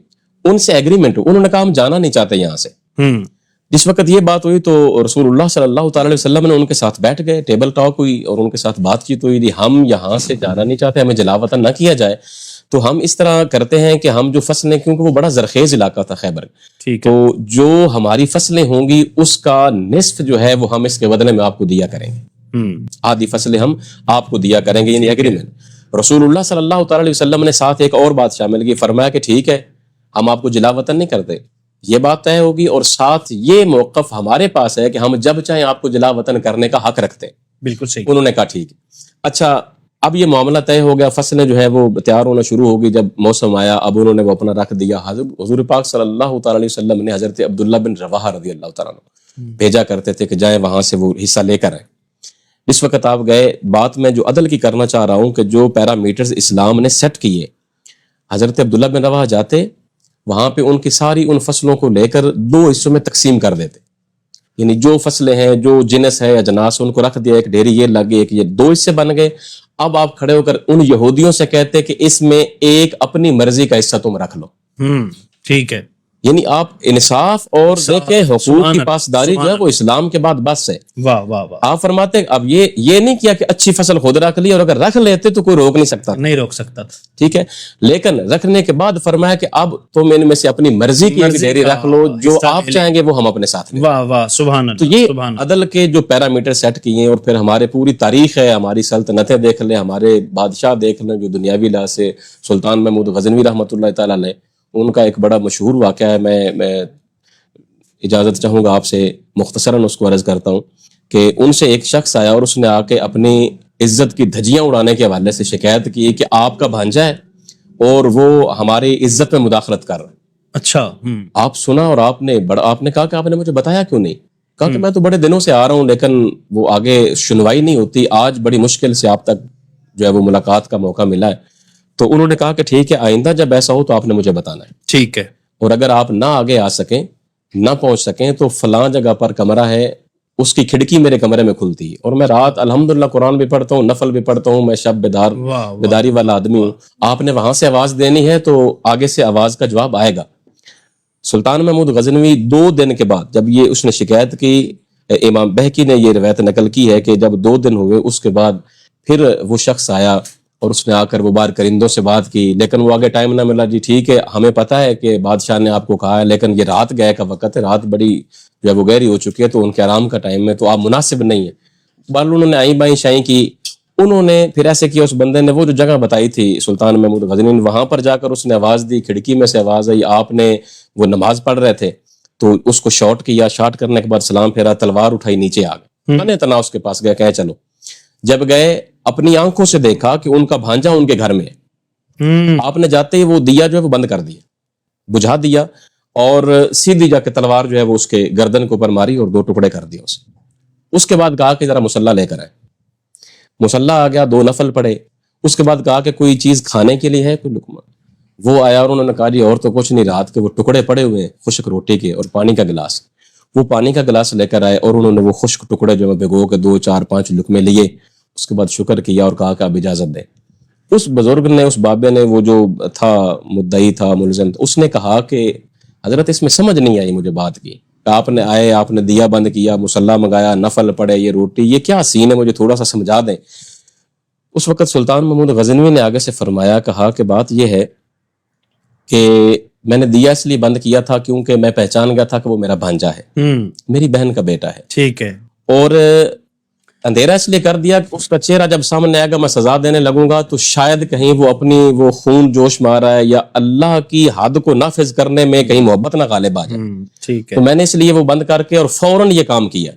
ان سے ایگریمنٹ, انہوں نے کہا ہم جانا نہیں چاہتے یہاں سے, جس وقت یہ بات ہوئی تو رسول اللہ صلی اللہ تعالی علیہ وسلم نے ان کے ساتھ بیٹھ گئے, ٹیبل ٹاک ہوئی اور ان کے ساتھ بات چیت ہوئی. ہم یہاں سے جانا نہیں چاہتے, ہمیں جلا وطن نہ کیا جائے, تو ہم اس طرح کرتے ہیں کہ ہم جو فصلیں, کیونکہ وہ بڑا زرخیز علاقہ تھا خیبر, تو جو ہماری فصلیں ہوں گی اس کا نصف جو ہے وہ ہم اس کے بدلے میں آپ کو دیا کریں گے, آدھی فصلیں ہم آپ کو دیا کریں گے, یعنی ایگریمنٹ. رسول اللہ صلی اللہ تعالی علیہ وسلم نے ساتھ ایک اور بات شامل کی, فرمایا کہ ٹھیک ہے ہم آپ کو جلا وطن نہیں کرتے, یہ بات طے ہوگی, اور ساتھ یہ موقف ہمارے پاس ہے کہ ہم جب چاہیں آپ کو جلا وطن کرنے کا حق رکھتے ہیں.
بالکل صحیح.
انہوں نے کہا ٹھیک ہے. اچھا اب یہ معاملہ طے ہو گیا, فصلیں جو ہے وہ تیار ہونا شروع ہوگی, جب موسم آیا اب انہوں نے وہ اپنا رکھ دیا. حضور پاک صلی اللہ تعالی علیہ وسلم نے حضرت عبداللہ بن رواحہ رضی اللہ تعالیٰ عنہ بھیجا کرتے تھے کہ جائیں وہاں سے وہ حصہ لے کر آئیں. اس وقت آپ گئے, بات میں جو عدل کی کرنا چاہ رہا ہوں کہ جو پیرامیٹرز اسلام نے سیٹ کیے, حضرت عبداللہ بن رواحہ جاتے وہاں پہ ان کی ساری ان فصلوں کو لے کر 2 حصوں میں تقسیم کر دیتے, یعنی جو فصلیں ہیں, جو جنس ہے, اجناس, ان کو رکھ دیا, ایک ڈھیری یہ لگ گئی, ایک یہ 2 حصے بن گئے. اب آپ کھڑے ہو کر ان یہودیوں سے کہتے کہ اس میں ایک اپنی مرضی کا حصہ تم رکھ لو.
ٹھیک ہے,
یعنی آپ انصاف اور دیکھیں حقوق کی پاسداری جو ہے وہ اسلام کے بعد بس ہے.
واہ واہ واہ.
آپ فرماتے ہیں اب یہ نہیں کیا کہ اچھی فصل خود رکھ لی, اور اگر رکھ لیتے تو کوئی روک نہیں سکتا,
نہیں روک سکتا تھا,
ٹھیک ہے, لیکن رکھنے کے بعد فرمایا کہ اب تم ان میں سے اپنی مرضی کی ایک ڈھیری رکھ لو, جو آپ چاہیں گے وہ ہم اپنے ساتھ لیں.
واہ واہ سبحان
تو
اللہ.
یہ عدل کے جو پیرامیٹر سیٹ کیے ہیں, اور پھر ہمارے پوری تاریخ ہے, ہماری سلطنتیں دیکھ لیں, ہمارے بادشاہ دیکھ لیں, جو دنیاوی لحاظ سے سلطان محمود غزنوی رحمۃ اللہ تعالیٰ علیہ, ان کا ایک بڑا مشہور واقعہ ہے. میں اجازت چاہوں گا آپ سے مختصراً اس کو عرض کرتا ہوں کہ ان سے ایک شخص آیا اور اس نے آ کے اپنی عزت کی دھجیاں اڑانے کے حوالے سے شکایت کی کہ آپ کا بھانجا ہے اور وہ ہماری عزت میں مداخلت کر رہا ہے.
اچھا.
آپ سنا اور آپ نے کہا کہ آپ نے مجھے بتایا کیوں نہیں؟ کہا کہ میں تو بڑے دنوں سے آ رہا ہوں لیکن وہ آگے سنوائی نہیں ہوتی, آج بڑی مشکل سے آپ تک جو ہے وہ ملاقات کا موقع ملا ہے. تو انہوں نے کہا کہ ٹھیک ہے, آئندہ جب ایسا ہو تو آپ نے مجھے بتانا ہے.
ٹھیک ہے.
اور اگر آپ نہ آگے آ سکیں, نہ پہنچ سکیں, تو فلاں جگہ پر کمرہ ہے, اس کی کھڑکی میرے کمرے میں کھلتی ہے, اور میں رات الحمدللہ قرآن بھی پڑھتا ہوں, نفل بھی پڑھتا ہوں, میں شب بیداری والا آدمی ہوں. آپ نے وہاں سے آواز دینی ہے تو آگے سے آواز کا جواب آئے گا. سلطان محمود غزنوی 2 دن کے بعد جب یہ اس نے شکایت کی, امام بہقی نے یہ روایت نقل کی ہے کہ جب 2 دن ہوئے اس کے بعد پھر وہ شخص آیا اور اس نے آ کر وہ بار کرندوں سے بات کی, لیکن وہ آگے ٹائم نہ ملا. جی ٹھیک ہے, ہمیں پتہ ہے کہ بادشاہ نے آپ کو کہا ہے, لیکن یہ رات گئے کا وقت ہے, رات بڑی جو ہے وہ گہری ہو چکی ہے, تو ان کے آرام کا ٹائم ہے, تو آپ مناسب نہیں ہے. بال انہوں نے آئیں بائیں شائیں کی. انہوں نے پھر ایسے کیا, اس بندے نے وہ جو جگہ بتائی تھی سلطان محمود غزنوی, وہاں پر جا کر اس نے آواز دی, کھڑکی میں سے آواز آئی, آپ نے وہ نماز پڑھ رہے تھے تو اس کو شاٹ کیا, شاٹ کرنے کے بعد سلام پھیرا, تلوار اٹھائی, نیچے آ گئے, تنا اس کے پاس گئے, کہے چلو. جب گئے اپنی آنکھوں سے دیکھا کہ ان کا بھانجا ان کے گھر میں ہے. آپ نے جاتے ہی وہ دیا جو ہے وہ بند کر دیا, بجھا دیا, اور سیدھی جا کے تلوار جو ہے وہ اس کے گردن کے اوپر ماری اور 2 ٹکڑے کر دیا اسے. اس کے بعد کہا کہ ذرا مصلی لے کر آئے. مصلی آ گیا, 2 نفل پڑھے. اس کے بعد کہا کہ کوئی چیز کھانے کے لیے ہے, کوئی لقمہ. وہ آیا اور انہوں نے کہا جی اور تو کچھ نہیں, رات کے وہ ٹکڑے پڑے ہوئے ہیں خشک روٹی کے اور پانی کا گلاس. وہ پانی کا گلاس لے کر آئے اور انہوں نے وہ خشک ٹکڑے جو بھگو کے 2 4 5 لقمے لیے. اس کے بعد شکر کیا اور کہا کہ آپ اجازت دیں. اس بزرگ نے, اس بابے نے, وہ جو تھا مدعی تھا, ملزم, اس نے کہا کہ حضرت اس میں سمجھ نہیں آئی مجھے بات کی. آپ نے آئے, آپ نے دیا بند کیا, مصلی منگایا, نفل پڑے, یہ روٹی, یہ کیا سین ہے, مجھے تھوڑا سا سمجھا دیں. اس وقت سلطان محمود غزنوی نے آگے سے فرمایا, کہا کہ بات یہ ہے کہ میں نے دیا اس لیے بند کیا تھا کیونکہ میں پہچان گیا تھا کہ وہ میرا بھانجا ہے, میری بہن کا بیٹا ہے.
ٹھیک ہے.
اور اندھیرا اس لیے کر دیا کہ اس کا چہرہ جب سامنے آئے گا میں سزا دینے لگوں گا تو شاید کہیں وہ اپنی وہ خون جوش میں آ رہا ہے یا اللہ کی حد کو نافذ کرنے میں کہیں محبت نہ غالب آ جائے.
ٹھیک ہے.
تو میں نے اس لیے وہ بند کر کے اور فوراً یہ کام کیا,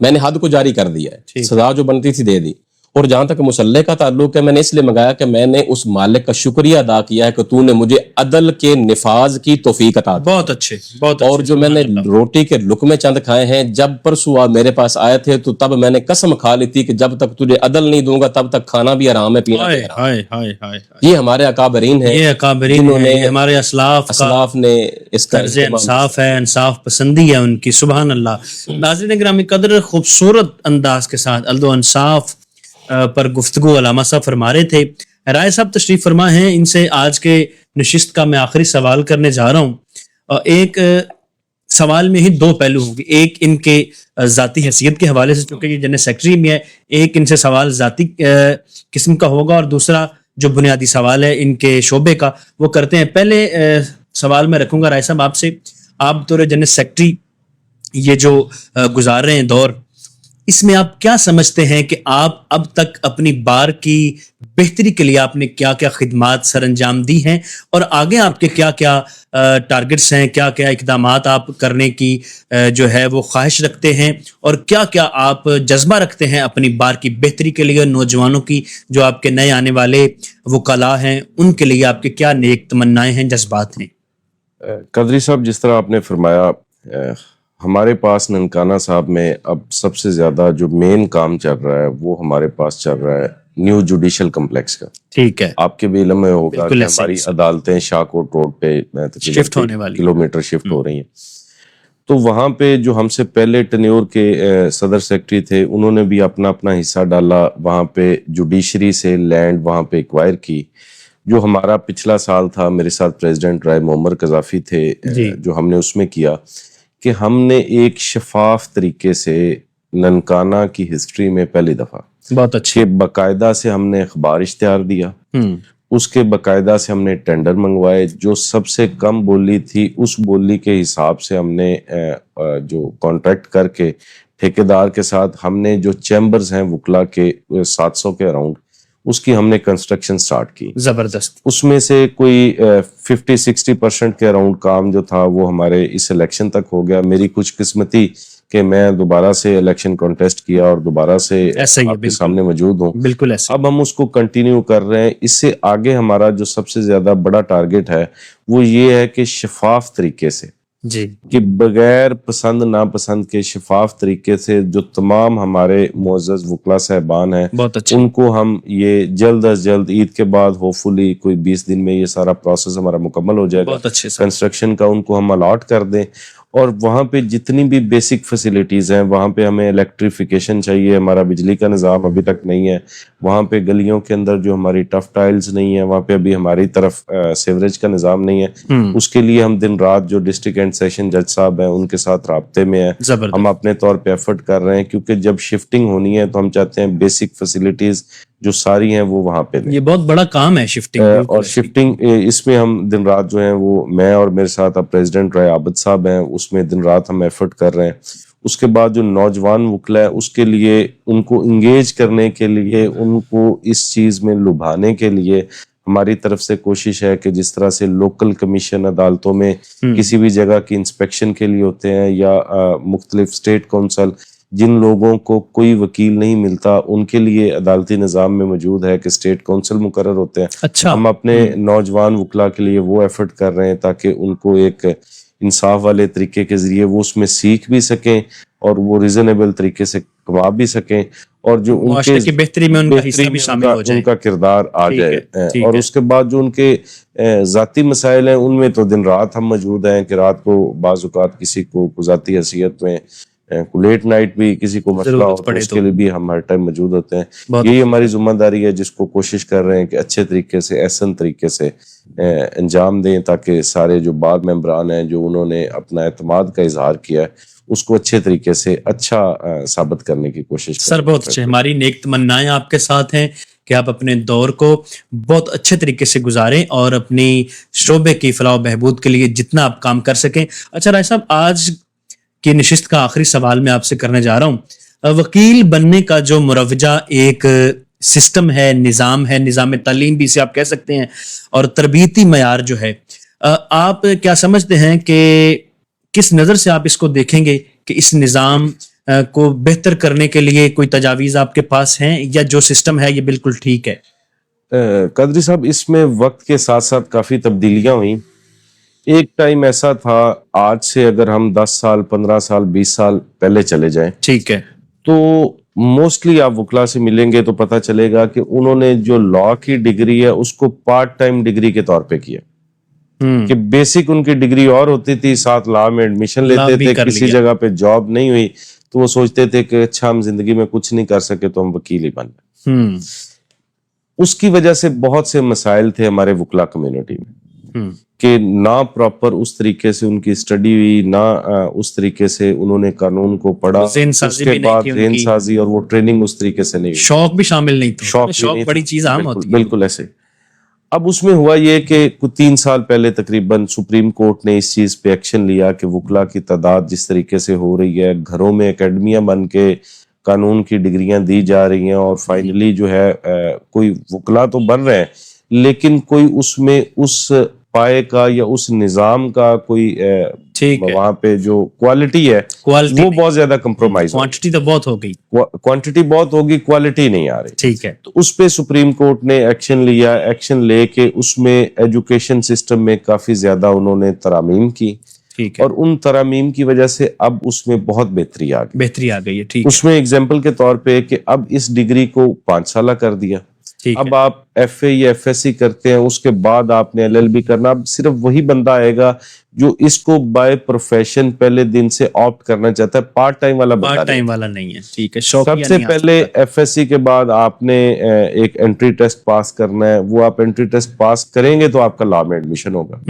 میں نے حد کو جاری کر دیا ہے, سزا جو بنتی تھی دے دی. اور جہاں تک مصلی کا تعلق ہے, میں نے اس لیے منگایا کہ میں نے اس مالک کا شکریہ ادا کیا ہے کہ تو نے مجھے عدل کے نفاذ کی توفیق عطا کی.
بہت اچھے, بہت.
اور جو میں نے روٹی کے لقمے چند کھائے ہیں, جب پرسوں آپ میرے پاس آئے تھے تو تب میں نے قسم کھا لی تھی کہ جب تک تجھے عدل نہیں دوں گا تب تک کھانا بھی حرام ہے, پینا بھی حرام ہے. یہ ہمارے اکابرین ہیں,
یہ اکابرین ہیں, ہمارے اسلاف
نے اس کا
انصاف ہے, انصاف پسندی ہے ان کی. سبحان اللہ. ناظرین گرامی قدر, خوبصورت انداز کے ساتھ عدل و انصاف پر گفتگو علامہ صاحب فرما رہے تھے. رائے صاحب تشریف فرما ہیں, ان سے آج کے نشست کا میں آخری سوال کرنے جا رہا ہوں. ایک سوال میں ہی دو پہلو ہوں گے، ایک ان کے ذاتی حیثیت کے حوالے سے چونکہ یہ جنرل سیکرٹری میں ہے، ایک ان سے سوال ذاتی قسم کا ہوگا، اور دوسرا جو بنیادی سوال ہے ان کے شعبے کا وہ کرتے ہیں۔ پہلے سوال میں رکھوں گا رائے صاحب آپ سے، آپ بطور جنرل سیکرٹری یہ جو گزار رہے ہیں دور، اس میں آپ کیا سمجھتے ہیں کہ آپ اب تک اپنی بار کی بہتری کے لیے آپ نے کیا کیا خدمات سر انجام دی ہیں، اور آگے آپ کے کیا کیا ٹارگٹس ہیں، کیا کیا اقدامات آپ کرنے کی جو ہے وہ خواہش رکھتے ہیں، اور کیا کیا آپ جذبہ رکھتے ہیں اپنی بار کی بہتری کے لیے، نوجوانوں کی جو آپ کے نئے آنے والے وکلاء ہیں ان کے لیے آپ کے کیا نیک تمنائیں ہیں، جذبات ہیں؟
قدری صاحب، جس طرح آپ نے فرمایا، ہمارے پاس ننکانہ صاحب میں اب سب سے زیادہ جو مین کام چل رہا ہے وہ ہمارے پاس چل رہا ہے نیو جوڈیشل کمپلیکس کا۔
ٹھیک ہے،
آپ کے بھی علم میں ہوگا کہ ہماری عدالتیں شاہکوٹ روڈ پہ
شفٹ ہونے والی
کلومیٹر شفٹ ہو رہی ہیں، تو وہاں پہ جو ہم سے پہلے ٹینیور کے صدر سیکرٹری تھے انہوں نے بھی اپنا اپنا حصہ ڈالا، وہاں پہ جوڈیشری سے لینڈ وہاں پہ ایکوائر کی۔ جو ہمارا پچھلا سال تھا، میرے ساتھ پریزیڈنٹ رائے معمر قذافی تھے، جو ہم نے اس میں کیا کہ ہم نے ایک شفاف طریقے سے ننکانہ کی ہسٹری میں پہلی دفعہ
بہت اچھے
باقاعدہ سے ہم نے اخبار اشتہار دیا، اس کے باقاعدہ سے ہم نے ٹینڈر منگوائے، جو سب سے کم بولی تھی اس بولی کے حساب سے ہم نے جو کانٹریکٹ کر کے ٹھیکیدار کے ساتھ ہم نے جو چیمبرز ہیں وکلا کے 700 کے اراؤنڈ، اس کی ہم نے کنسٹرکشن سٹارٹ کی۔
زبردست۔
اس میں سے کوئی 50-60% کے اراؤنڈ کام جو تھا وہ ہمارے اس الیکشن تک ہو گیا۔ میری کچھ قسمتی کہ میں دوبارہ سے الیکشن کانٹیسٹ کیا اور دوبارہ سے آپ کے سامنے موجود ہوں۔
بالکل ایسا۔
اب ہم اس کو کنٹینیو کر رہے ہیں۔ اس سے آگے ہمارا جو سب سے زیادہ بڑا ٹارگٹ ہے وہ یہ ہے کہ شفاف طریقے سے،
جی،
کہ بغیر پسند ناپسند کے شفاف طریقے سے جو تمام ہمارے معزز وکلا صاحبان ہیں
بہت اچھا،
ان کو ہم یہ جلد از جلد عید کے بعد ہوپ فلی کوئی 20 دن میں یہ سارا پروسیس ہمارا مکمل ہو جائے گا،
بہت اچھے
کنسٹرکشن کا ان کو ہم الاٹ کر دیں، اور وہاں پہ جتنی بھی بیسک فیسلٹیز ہیں، وہاں پہ ہمیں الیکٹریفیکیشن چاہیے، ہمارا بجلی کا نظام ابھی تک نہیں ہے، وہاں پہ گلیوں کے اندر جو ہماری ٹف ٹائلز نہیں ہیں، وہاں پہ ابھی ہماری طرف سیوریج کا نظام نہیں ہے، اس کے لیے ہم دن رات جو ڈسٹرکٹ اینڈ سیشن جج صاحب ہیں ان کے ساتھ رابطے میں ہیں، ہم اپنے طور پہ ایفرٹ کر رہے ہیں، کیونکہ جب شفٹنگ ہونی ہے تو ہم چاہتے ہیں بیسک فیسلٹیز جو ساری ہیں وہ وہاں پہ دیں۔
یہ بہت بڑا کام ہے شفٹنگ،
اور شفٹنگ اس میں ہم دن رات جو ہیں وہ میں اور میرے ساتھ پریزیڈنٹ رائے عابد صاحب ہیں، اس میں دن رات ہم ایفرٹ کر رہے ہیں۔ اس کے بعد جو نوجوان وکلا ہے اس کے لیے ان کو انگیج کرنے کے لیے، ان کو اس چیز میں لبھانے کے لیے ہماری طرف سے کوشش ہے کہ جس طرح سے لوکل کمیشن عدالتوں میں کسی بھی جگہ کی انسپیکشن کے لیے ہوتے ہیں، یا مختلف اسٹیٹ کونسل جن لوگوں کو کوئی وکیل نہیں ملتا ان کے لیے عدالتی نظام میں موجود ہے کہ اسٹیٹ کونسل مقرر ہوتے ہیں۔
اچھا،
ہم اپنے نوجوان وکلا کے لیے وہ ایفرٹ کر رہے ہیں تاکہ ان کو ایک انصاف والے طریقے کے ذریعے وہ اس میں سیکھ بھی سکیں اور وہ ریزنیبل طریقے سے کما بھی سکیں، اور جو ان
معاشرے کی بہتری میں ان کا حصہ بھی شامل ہو جائے،
ان کا کردار آ جائے۔ اور اس کے بعد جو ان کے ذاتی مسائل ہیں ان میں تو دن رات ہم موجود ہیں، کہ رات کو بعض اوقات کسی کو ذاتی حیثیت میں لیٹ نائٹ بھی کسی کو مسئلہ ہو تو اس کے لیے بھی ہم ہر ٹائم موجود ہوتے ہیں۔ یہی ہماری ذمہ داری ہے جس کو کوشش کر رہے ہیں کہ اچھے طریقے سے، احسن طریقے سے انجام دیں، تاکہ سارے جو بعد ممبران ہیں جو انہوں نے اپنا اعتماد کا اظہار کیا ہے اس کو اچھے طریقے سے اچھا ثابت کرنے کی کوشش کریں۔
سر بہت اچھے، ہماری نیک تمنائیں آپ کے ساتھ ہیں کہ آپ اپنے دور کو بہت اچھے طریقے سے گزاریں اور اپنی شعبے کی فلاح و بہبود کے لیے جتنا آپ کام کر سکیں۔ اچھا رائے صاحب، آج کی نشست کا آخری سوال میں آپ سے کرنے جا رہا ہوں۔ وکیل بننے کا جو مروجہ ایک سسٹم ہے، نظام ہے، نظام تعلیم بھی اسے آپ کہہ سکتے ہیں، اور تربیتی معیار جو ہے، آپ کیا سمجھتے ہیں کہ کس نظر سے آپ اس کو دیکھیں گے کہ اس نظام کو بہتر کرنے کے لیے کوئی تجاویز آپ کے پاس ہیں، یا جو سسٹم ہے یہ بالکل ٹھیک ہے؟
قادری صاحب، اس میں وقت کے ساتھ ساتھ کافی تبدیلیاں ہوئیں۔ ایک ٹائم ایسا تھا، آج سے اگر ہم 10 سال 15 سال 20 سال پہلے چلے جائیں،
ٹھیک ہے،
تو موسٹلی آپ وکلا سے ملیں گے تو پتہ چلے گا کہ انہوں نے جو لا کی ڈگری ہے اس کو پارٹ ٹائم ڈگری کے طور پہ کیا، کہ بیسک ان کی ڈگری اور ہوتی تھی، ساتھ لا میں ایڈمیشن لیتے تھے، کسی جگہ پہ جاب نہیں ہوئی تو وہ سوچتے تھے کہ اچھا ہم زندگی میں کچھ نہیں کر سکے تو ہم وکیل ہی بن گئے۔ اس کی وجہ سے بہت سے مسائل تھے ہمارے وکلا کمیونٹی میں، کہ نہ پراپر اس طریقے سے ان کی اسٹڈی ہوئی، نہ اس طریقے سے انہوں نے قانون کو پڑھا،
ذہن
اس
سازی
کے
بھی نہیں
بعد
کی ان
ذہن
کی،
سازی اور وہ ٹریننگ اس طریقے سے نہیں ہوئی،
شوق بھی شامل نہیں تھا،
شوق بھی
شوق
نہیں
بڑی
تھا،
چیز عام
بالکل
ہوتی ہے۔
بالکل ایسے۔ اب اس میں ہوا یہ کہ 3 سال پہلے تقریباً سپریم کورٹ نے اس چیز پہ ایکشن لیا کہ وکلا کی تعداد جس طریقے سے ہو رہی ہے، گھروں میں اکیڈمیاں بن کے قانون کی ڈگریاں دی جا رہی ہیں، اور فائنلی جو ہے کوئی وکلا تو بن رہے ہیں لیکن کوئی اس میں اس پائے کا یا اس نظام کا کوئی
ٹھیک ہے،
وہاں پہ جو کوالٹی ہے
کوالٹی
وہ بہت زیادہ کمپرومائز ہو،
کوانٹٹی تو بہت ہو گئی،
کوانٹٹی بہت ہوگی، کوالٹی نہیں آ رہی۔
ٹھیک ہے،
تو اس پہ سپریم کورٹ نے ایکشن لیا، ایکشن لے کے اس میں ایجوکیشن سسٹم میں کافی زیادہ انہوں نے ترامیم کی،
ٹھیک ہے،
اور ان ترامیم کی وجہ سے اب اس میں بہت بہتری آ گئی۔
بہتری آ گئی ہے، ٹھیک
اس میں اگزامپل کے طور پہ کہ اب اس ڈگری کو 5 سالہ کر دیا،
ٹھیک
اب
ہے،
آپ ایف اے یا ایف ایس سی کرتے ہیں، اس کے بعد آپ نے ایل ایل بی کرنا، اب صرف وہی بندہ آئے گا جو اس کو بائی پروفیشن پہلے دن سے آپٹ کرنا چاہتا ہے، پارٹ ٹائم والا بندہ
پارٹ
نہیں۔
ٹائم والا نہیں ہے، ٹھیک ہے،
سب
شوقیہ
سے
نہیں آ
پہلے
سکتا۔
ایف ایس سی کے بعد آپ نے ایک انٹری ٹیسٹ پاس کرنا ہے، وہ آپ انٹری ٹیسٹ پاس کریں گے تو آپ کا لا میں ایڈمیشن ہوگا،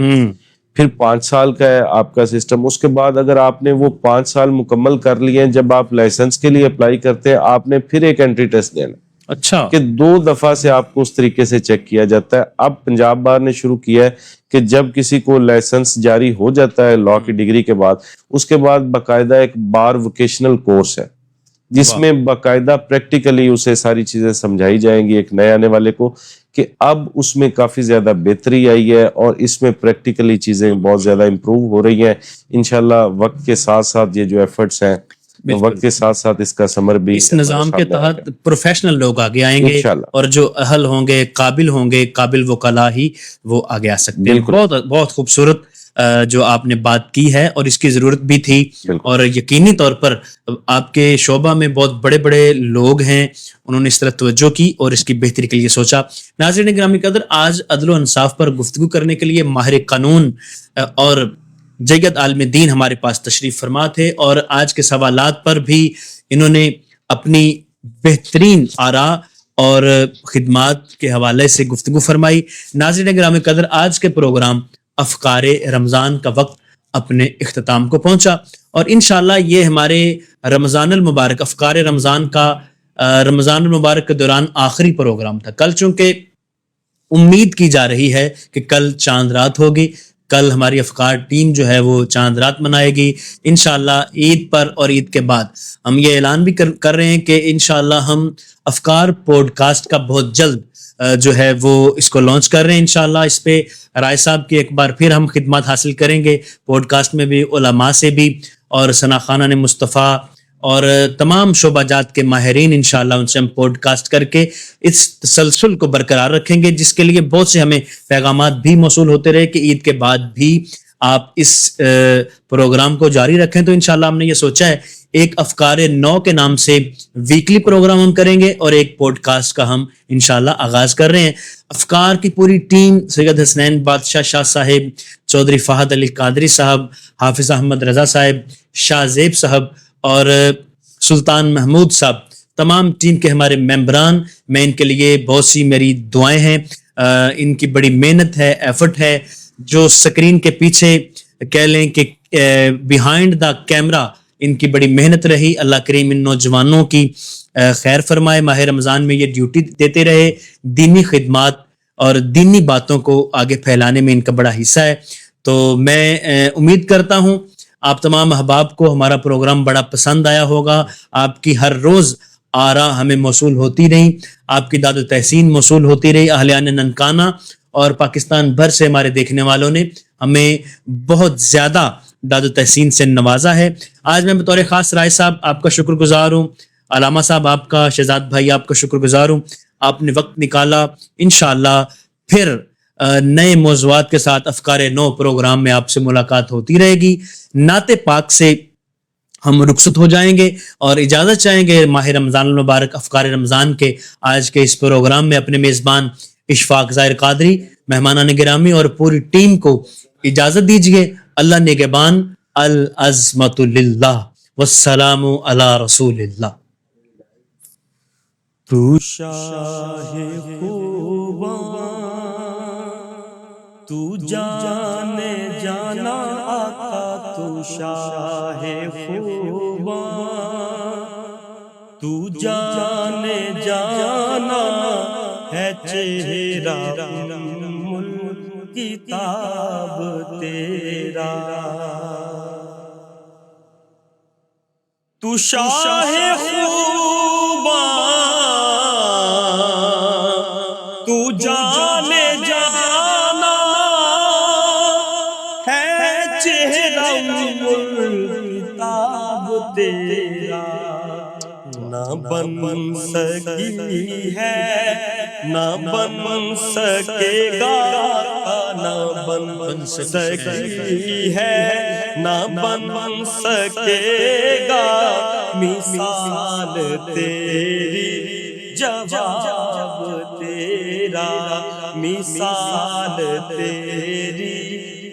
پھر 5 سال کا ہے آپ کا سسٹم۔ اس کے بعد اگر آپ نے وہ 5 سال مکمل کر لیے ہیں، جب آپ لائسنس کے لیے اپلائی کرتے ہیں آپ نے پھر ایک انٹری ٹیسٹ دینا،
اچھا،
کہ 2 دفعہ سے آپ کو اس طریقے سے چیک کیا جاتا ہے۔ اب پنجاب بار نے شروع کیا ہے کہ جب کسی کو لائسنس جاری ہو جاتا ہے لا کی ڈگری کے بعد، اس کے بعد باقاعدہ ایک بار ووکیشنل کورس ہے جس میں باقاعدہ پریکٹیکلی اسے ساری چیزیں سمجھائی جائیں گی ایک نئے آنے والے کو، کہ اب اس میں کافی زیادہ بہتری آئی ہے اور اس میں پریکٹیکلی چیزیں بہت زیادہ امپروو ہو رہی ہیں۔ انشاءاللہ وقت کے ساتھ ساتھ یہ جو ایفرٹس ہیں، وقت کے ساتھ ساتھ اس کا ثمر بھی
اس نظام کے تحت پروفیشنل لوگ آگے آئیں گے،
انشاءاللہ،
اور جو اہل ہوں گے، قابل وکلا ہی وہ آگے آ سکتے ہیں۔ بہت بہت خوبصورت جو آپ نے بات کی ہے، اور اس کی ضرورت بھی تھی، اور یقینی طور پر آپ کے شعبہ میں بہت بڑے بڑے لوگ ہیں، انہوں نے اس طرح توجہ کی اور اس کی بہتری کے لیے سوچا۔ ناظرین گرامی قدر، آج عدل و انصاف پر گفتگو کرنے کے لیے ماہر قانون اور جید عالم دین ہمارے پاس تشریف فرما تھے، اور آج کے سوالات پر بھی انہوں نے اپنی بہترین آراء اور خدمات کے حوالے سے گفتگو فرمائی۔ ناظرین گرامی قدر، آج کے پروگرام افکار رمضان کا وقت اپنے اختتام کو پہنچا، اور انشاءاللہ یہ ہمارے رمضان المبارک، افکار رمضان کا رمضان المبارک کے دوران آخری پروگرام تھا۔ کل چونکہ امید کی جا رہی ہے کہ کل چاند رات ہوگی، کل ہماری افکار ٹیم جو ہے وہ چاند رات منائے گی انشاءاللہ۔ عید پر اور عید کے بعد ہم یہ اعلان بھی کر رہے ہیں کہ انشاءاللہ ہم افکار پوڈ کاسٹ کا بہت جلد جو ہے وہ اس کو لانچ کر رہے ہیں انشاءاللہ۔ اس پہ رائے صاحب کی ایک بار پھر ہم خدمات حاصل کریں گے، پوڈ کاسٹ میں بھی علماء سے بھی، اور ثنا خانہ مصطفیٰ اور تمام شعبہ جات کے ماہرین انشاءاللہ ان سے ہم پوڈ کاسٹ کر کے اس تسلسل کو برقرار رکھیں گے، جس کے لیے بہت سے ہمیں پیغامات بھی موصول ہوتے رہے کہ عید کے بعد بھی آپ اس پروگرام کو جاری رکھیں۔ تو انشاءاللہ ہم نے یہ سوچا ہے ایک افکار نو کے نام سے ویکلی پروگرام ہم کریں گے، اور ایک پوڈ کاسٹ کا ہم انشاءاللہ آغاز کر رہے ہیں۔ افکار کی پوری ٹیم، سید حسنین بادشاہ شاہ صاحب، چودھری فہد علی قادری صاحب، حافظ احمد رضا صاحب، شاہ زیب صاحب اور سلطان محمود صاحب، تمام ٹیم کے ہمارے ممبران، میں ان کے لیے بہت سی میری دعائیں ہیں۔ ان کی بڑی محنت ہے، ایفرٹ ہے، جو سکرین کے پیچھے کہہ لیں کہ بیہائنڈ دا کیمرہ ان کی بڑی محنت رہی۔ اللہ کریم ان نوجوانوں کی خیر فرمائے، ماہ رمضان میں یہ ڈیوٹی دیتے رہے، دینی خدمات اور دینی باتوں کو آگے پھیلانے میں ان کا بڑا حصہ ہے۔ تو میں امید کرتا ہوں آپ تمام احباب کو ہمارا پروگرام بڑا پسند آیا ہوگا۔ آپ کی ہر روز آراء ہمیں موصول ہوتی رہی، آپ کی داد و تحسین موصول ہوتی رہی، اہلیان ننکانہ اور پاکستان بھر سے ہمارے دیکھنے والوں نے ہمیں بہت زیادہ داد و تحسین سے نوازا ہے۔ آج میں بطور خاص رائے صاحب آپ کا شکر گزار ہوں، علامہ صاحب آپ کا، شہزاد بھائی آپ کا شکر گزار ہوں، آپ نے وقت نکالا۔ انشاءاللہ پھر نئے موضوعات کے ساتھ افکار نو پروگرام میں آپ سے ملاقات ہوتی رہے گی۔ نعت پاک سے ہم رخصت ہو جائیں گے اور اجازت چاہیں گے ماہ رمضان المبارک افکار رمضان کے آج کے اس پروگرام میں اپنے میزبان اشفاق ظاہر قادری، مہمانان گرامی اور پوری ٹیم کو اجازت دیجیے۔ اللہ نگہبان، العظمت للہ، والسلام علی رسول اللہ۔
تو شاہ خوباں تو جانے جانا آقا تو شاہ خوباں، تو جانے جانا ہے چہرہ ام الکتاب تیرا، تو شاہ خوباں، تو جانے جانا ہے چہرہ ام الکتاب تیرا، نہ بن سکی ہے نہ بن سکے گا، نہ بن سکی ہے نہ بن سکے گا، مثال تیری جواب تیرا، مثال تیری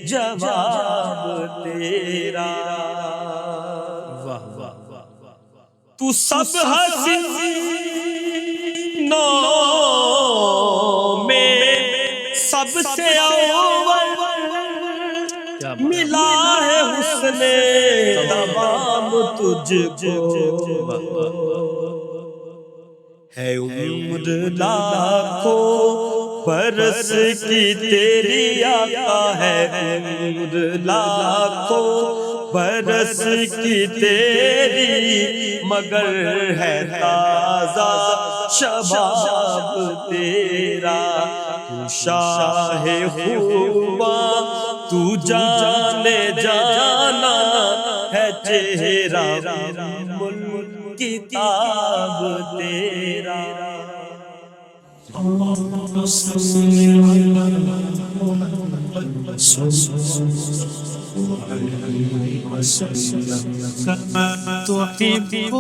جواب تیرا، تو سب حسینوں میں سب سے اول ملا ہے حسن تمام تجھ کو، ہے عمر لاکھوں برس کی تیری آقا، ہے عمر لاکھوں برس کی تیری، مگر ہے تازہ شباب تیرا، تو شاہ خوباں، تو جانے جانا ہے چہرہ ام الکتاب تیرا۔
كما تحب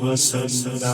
وسلم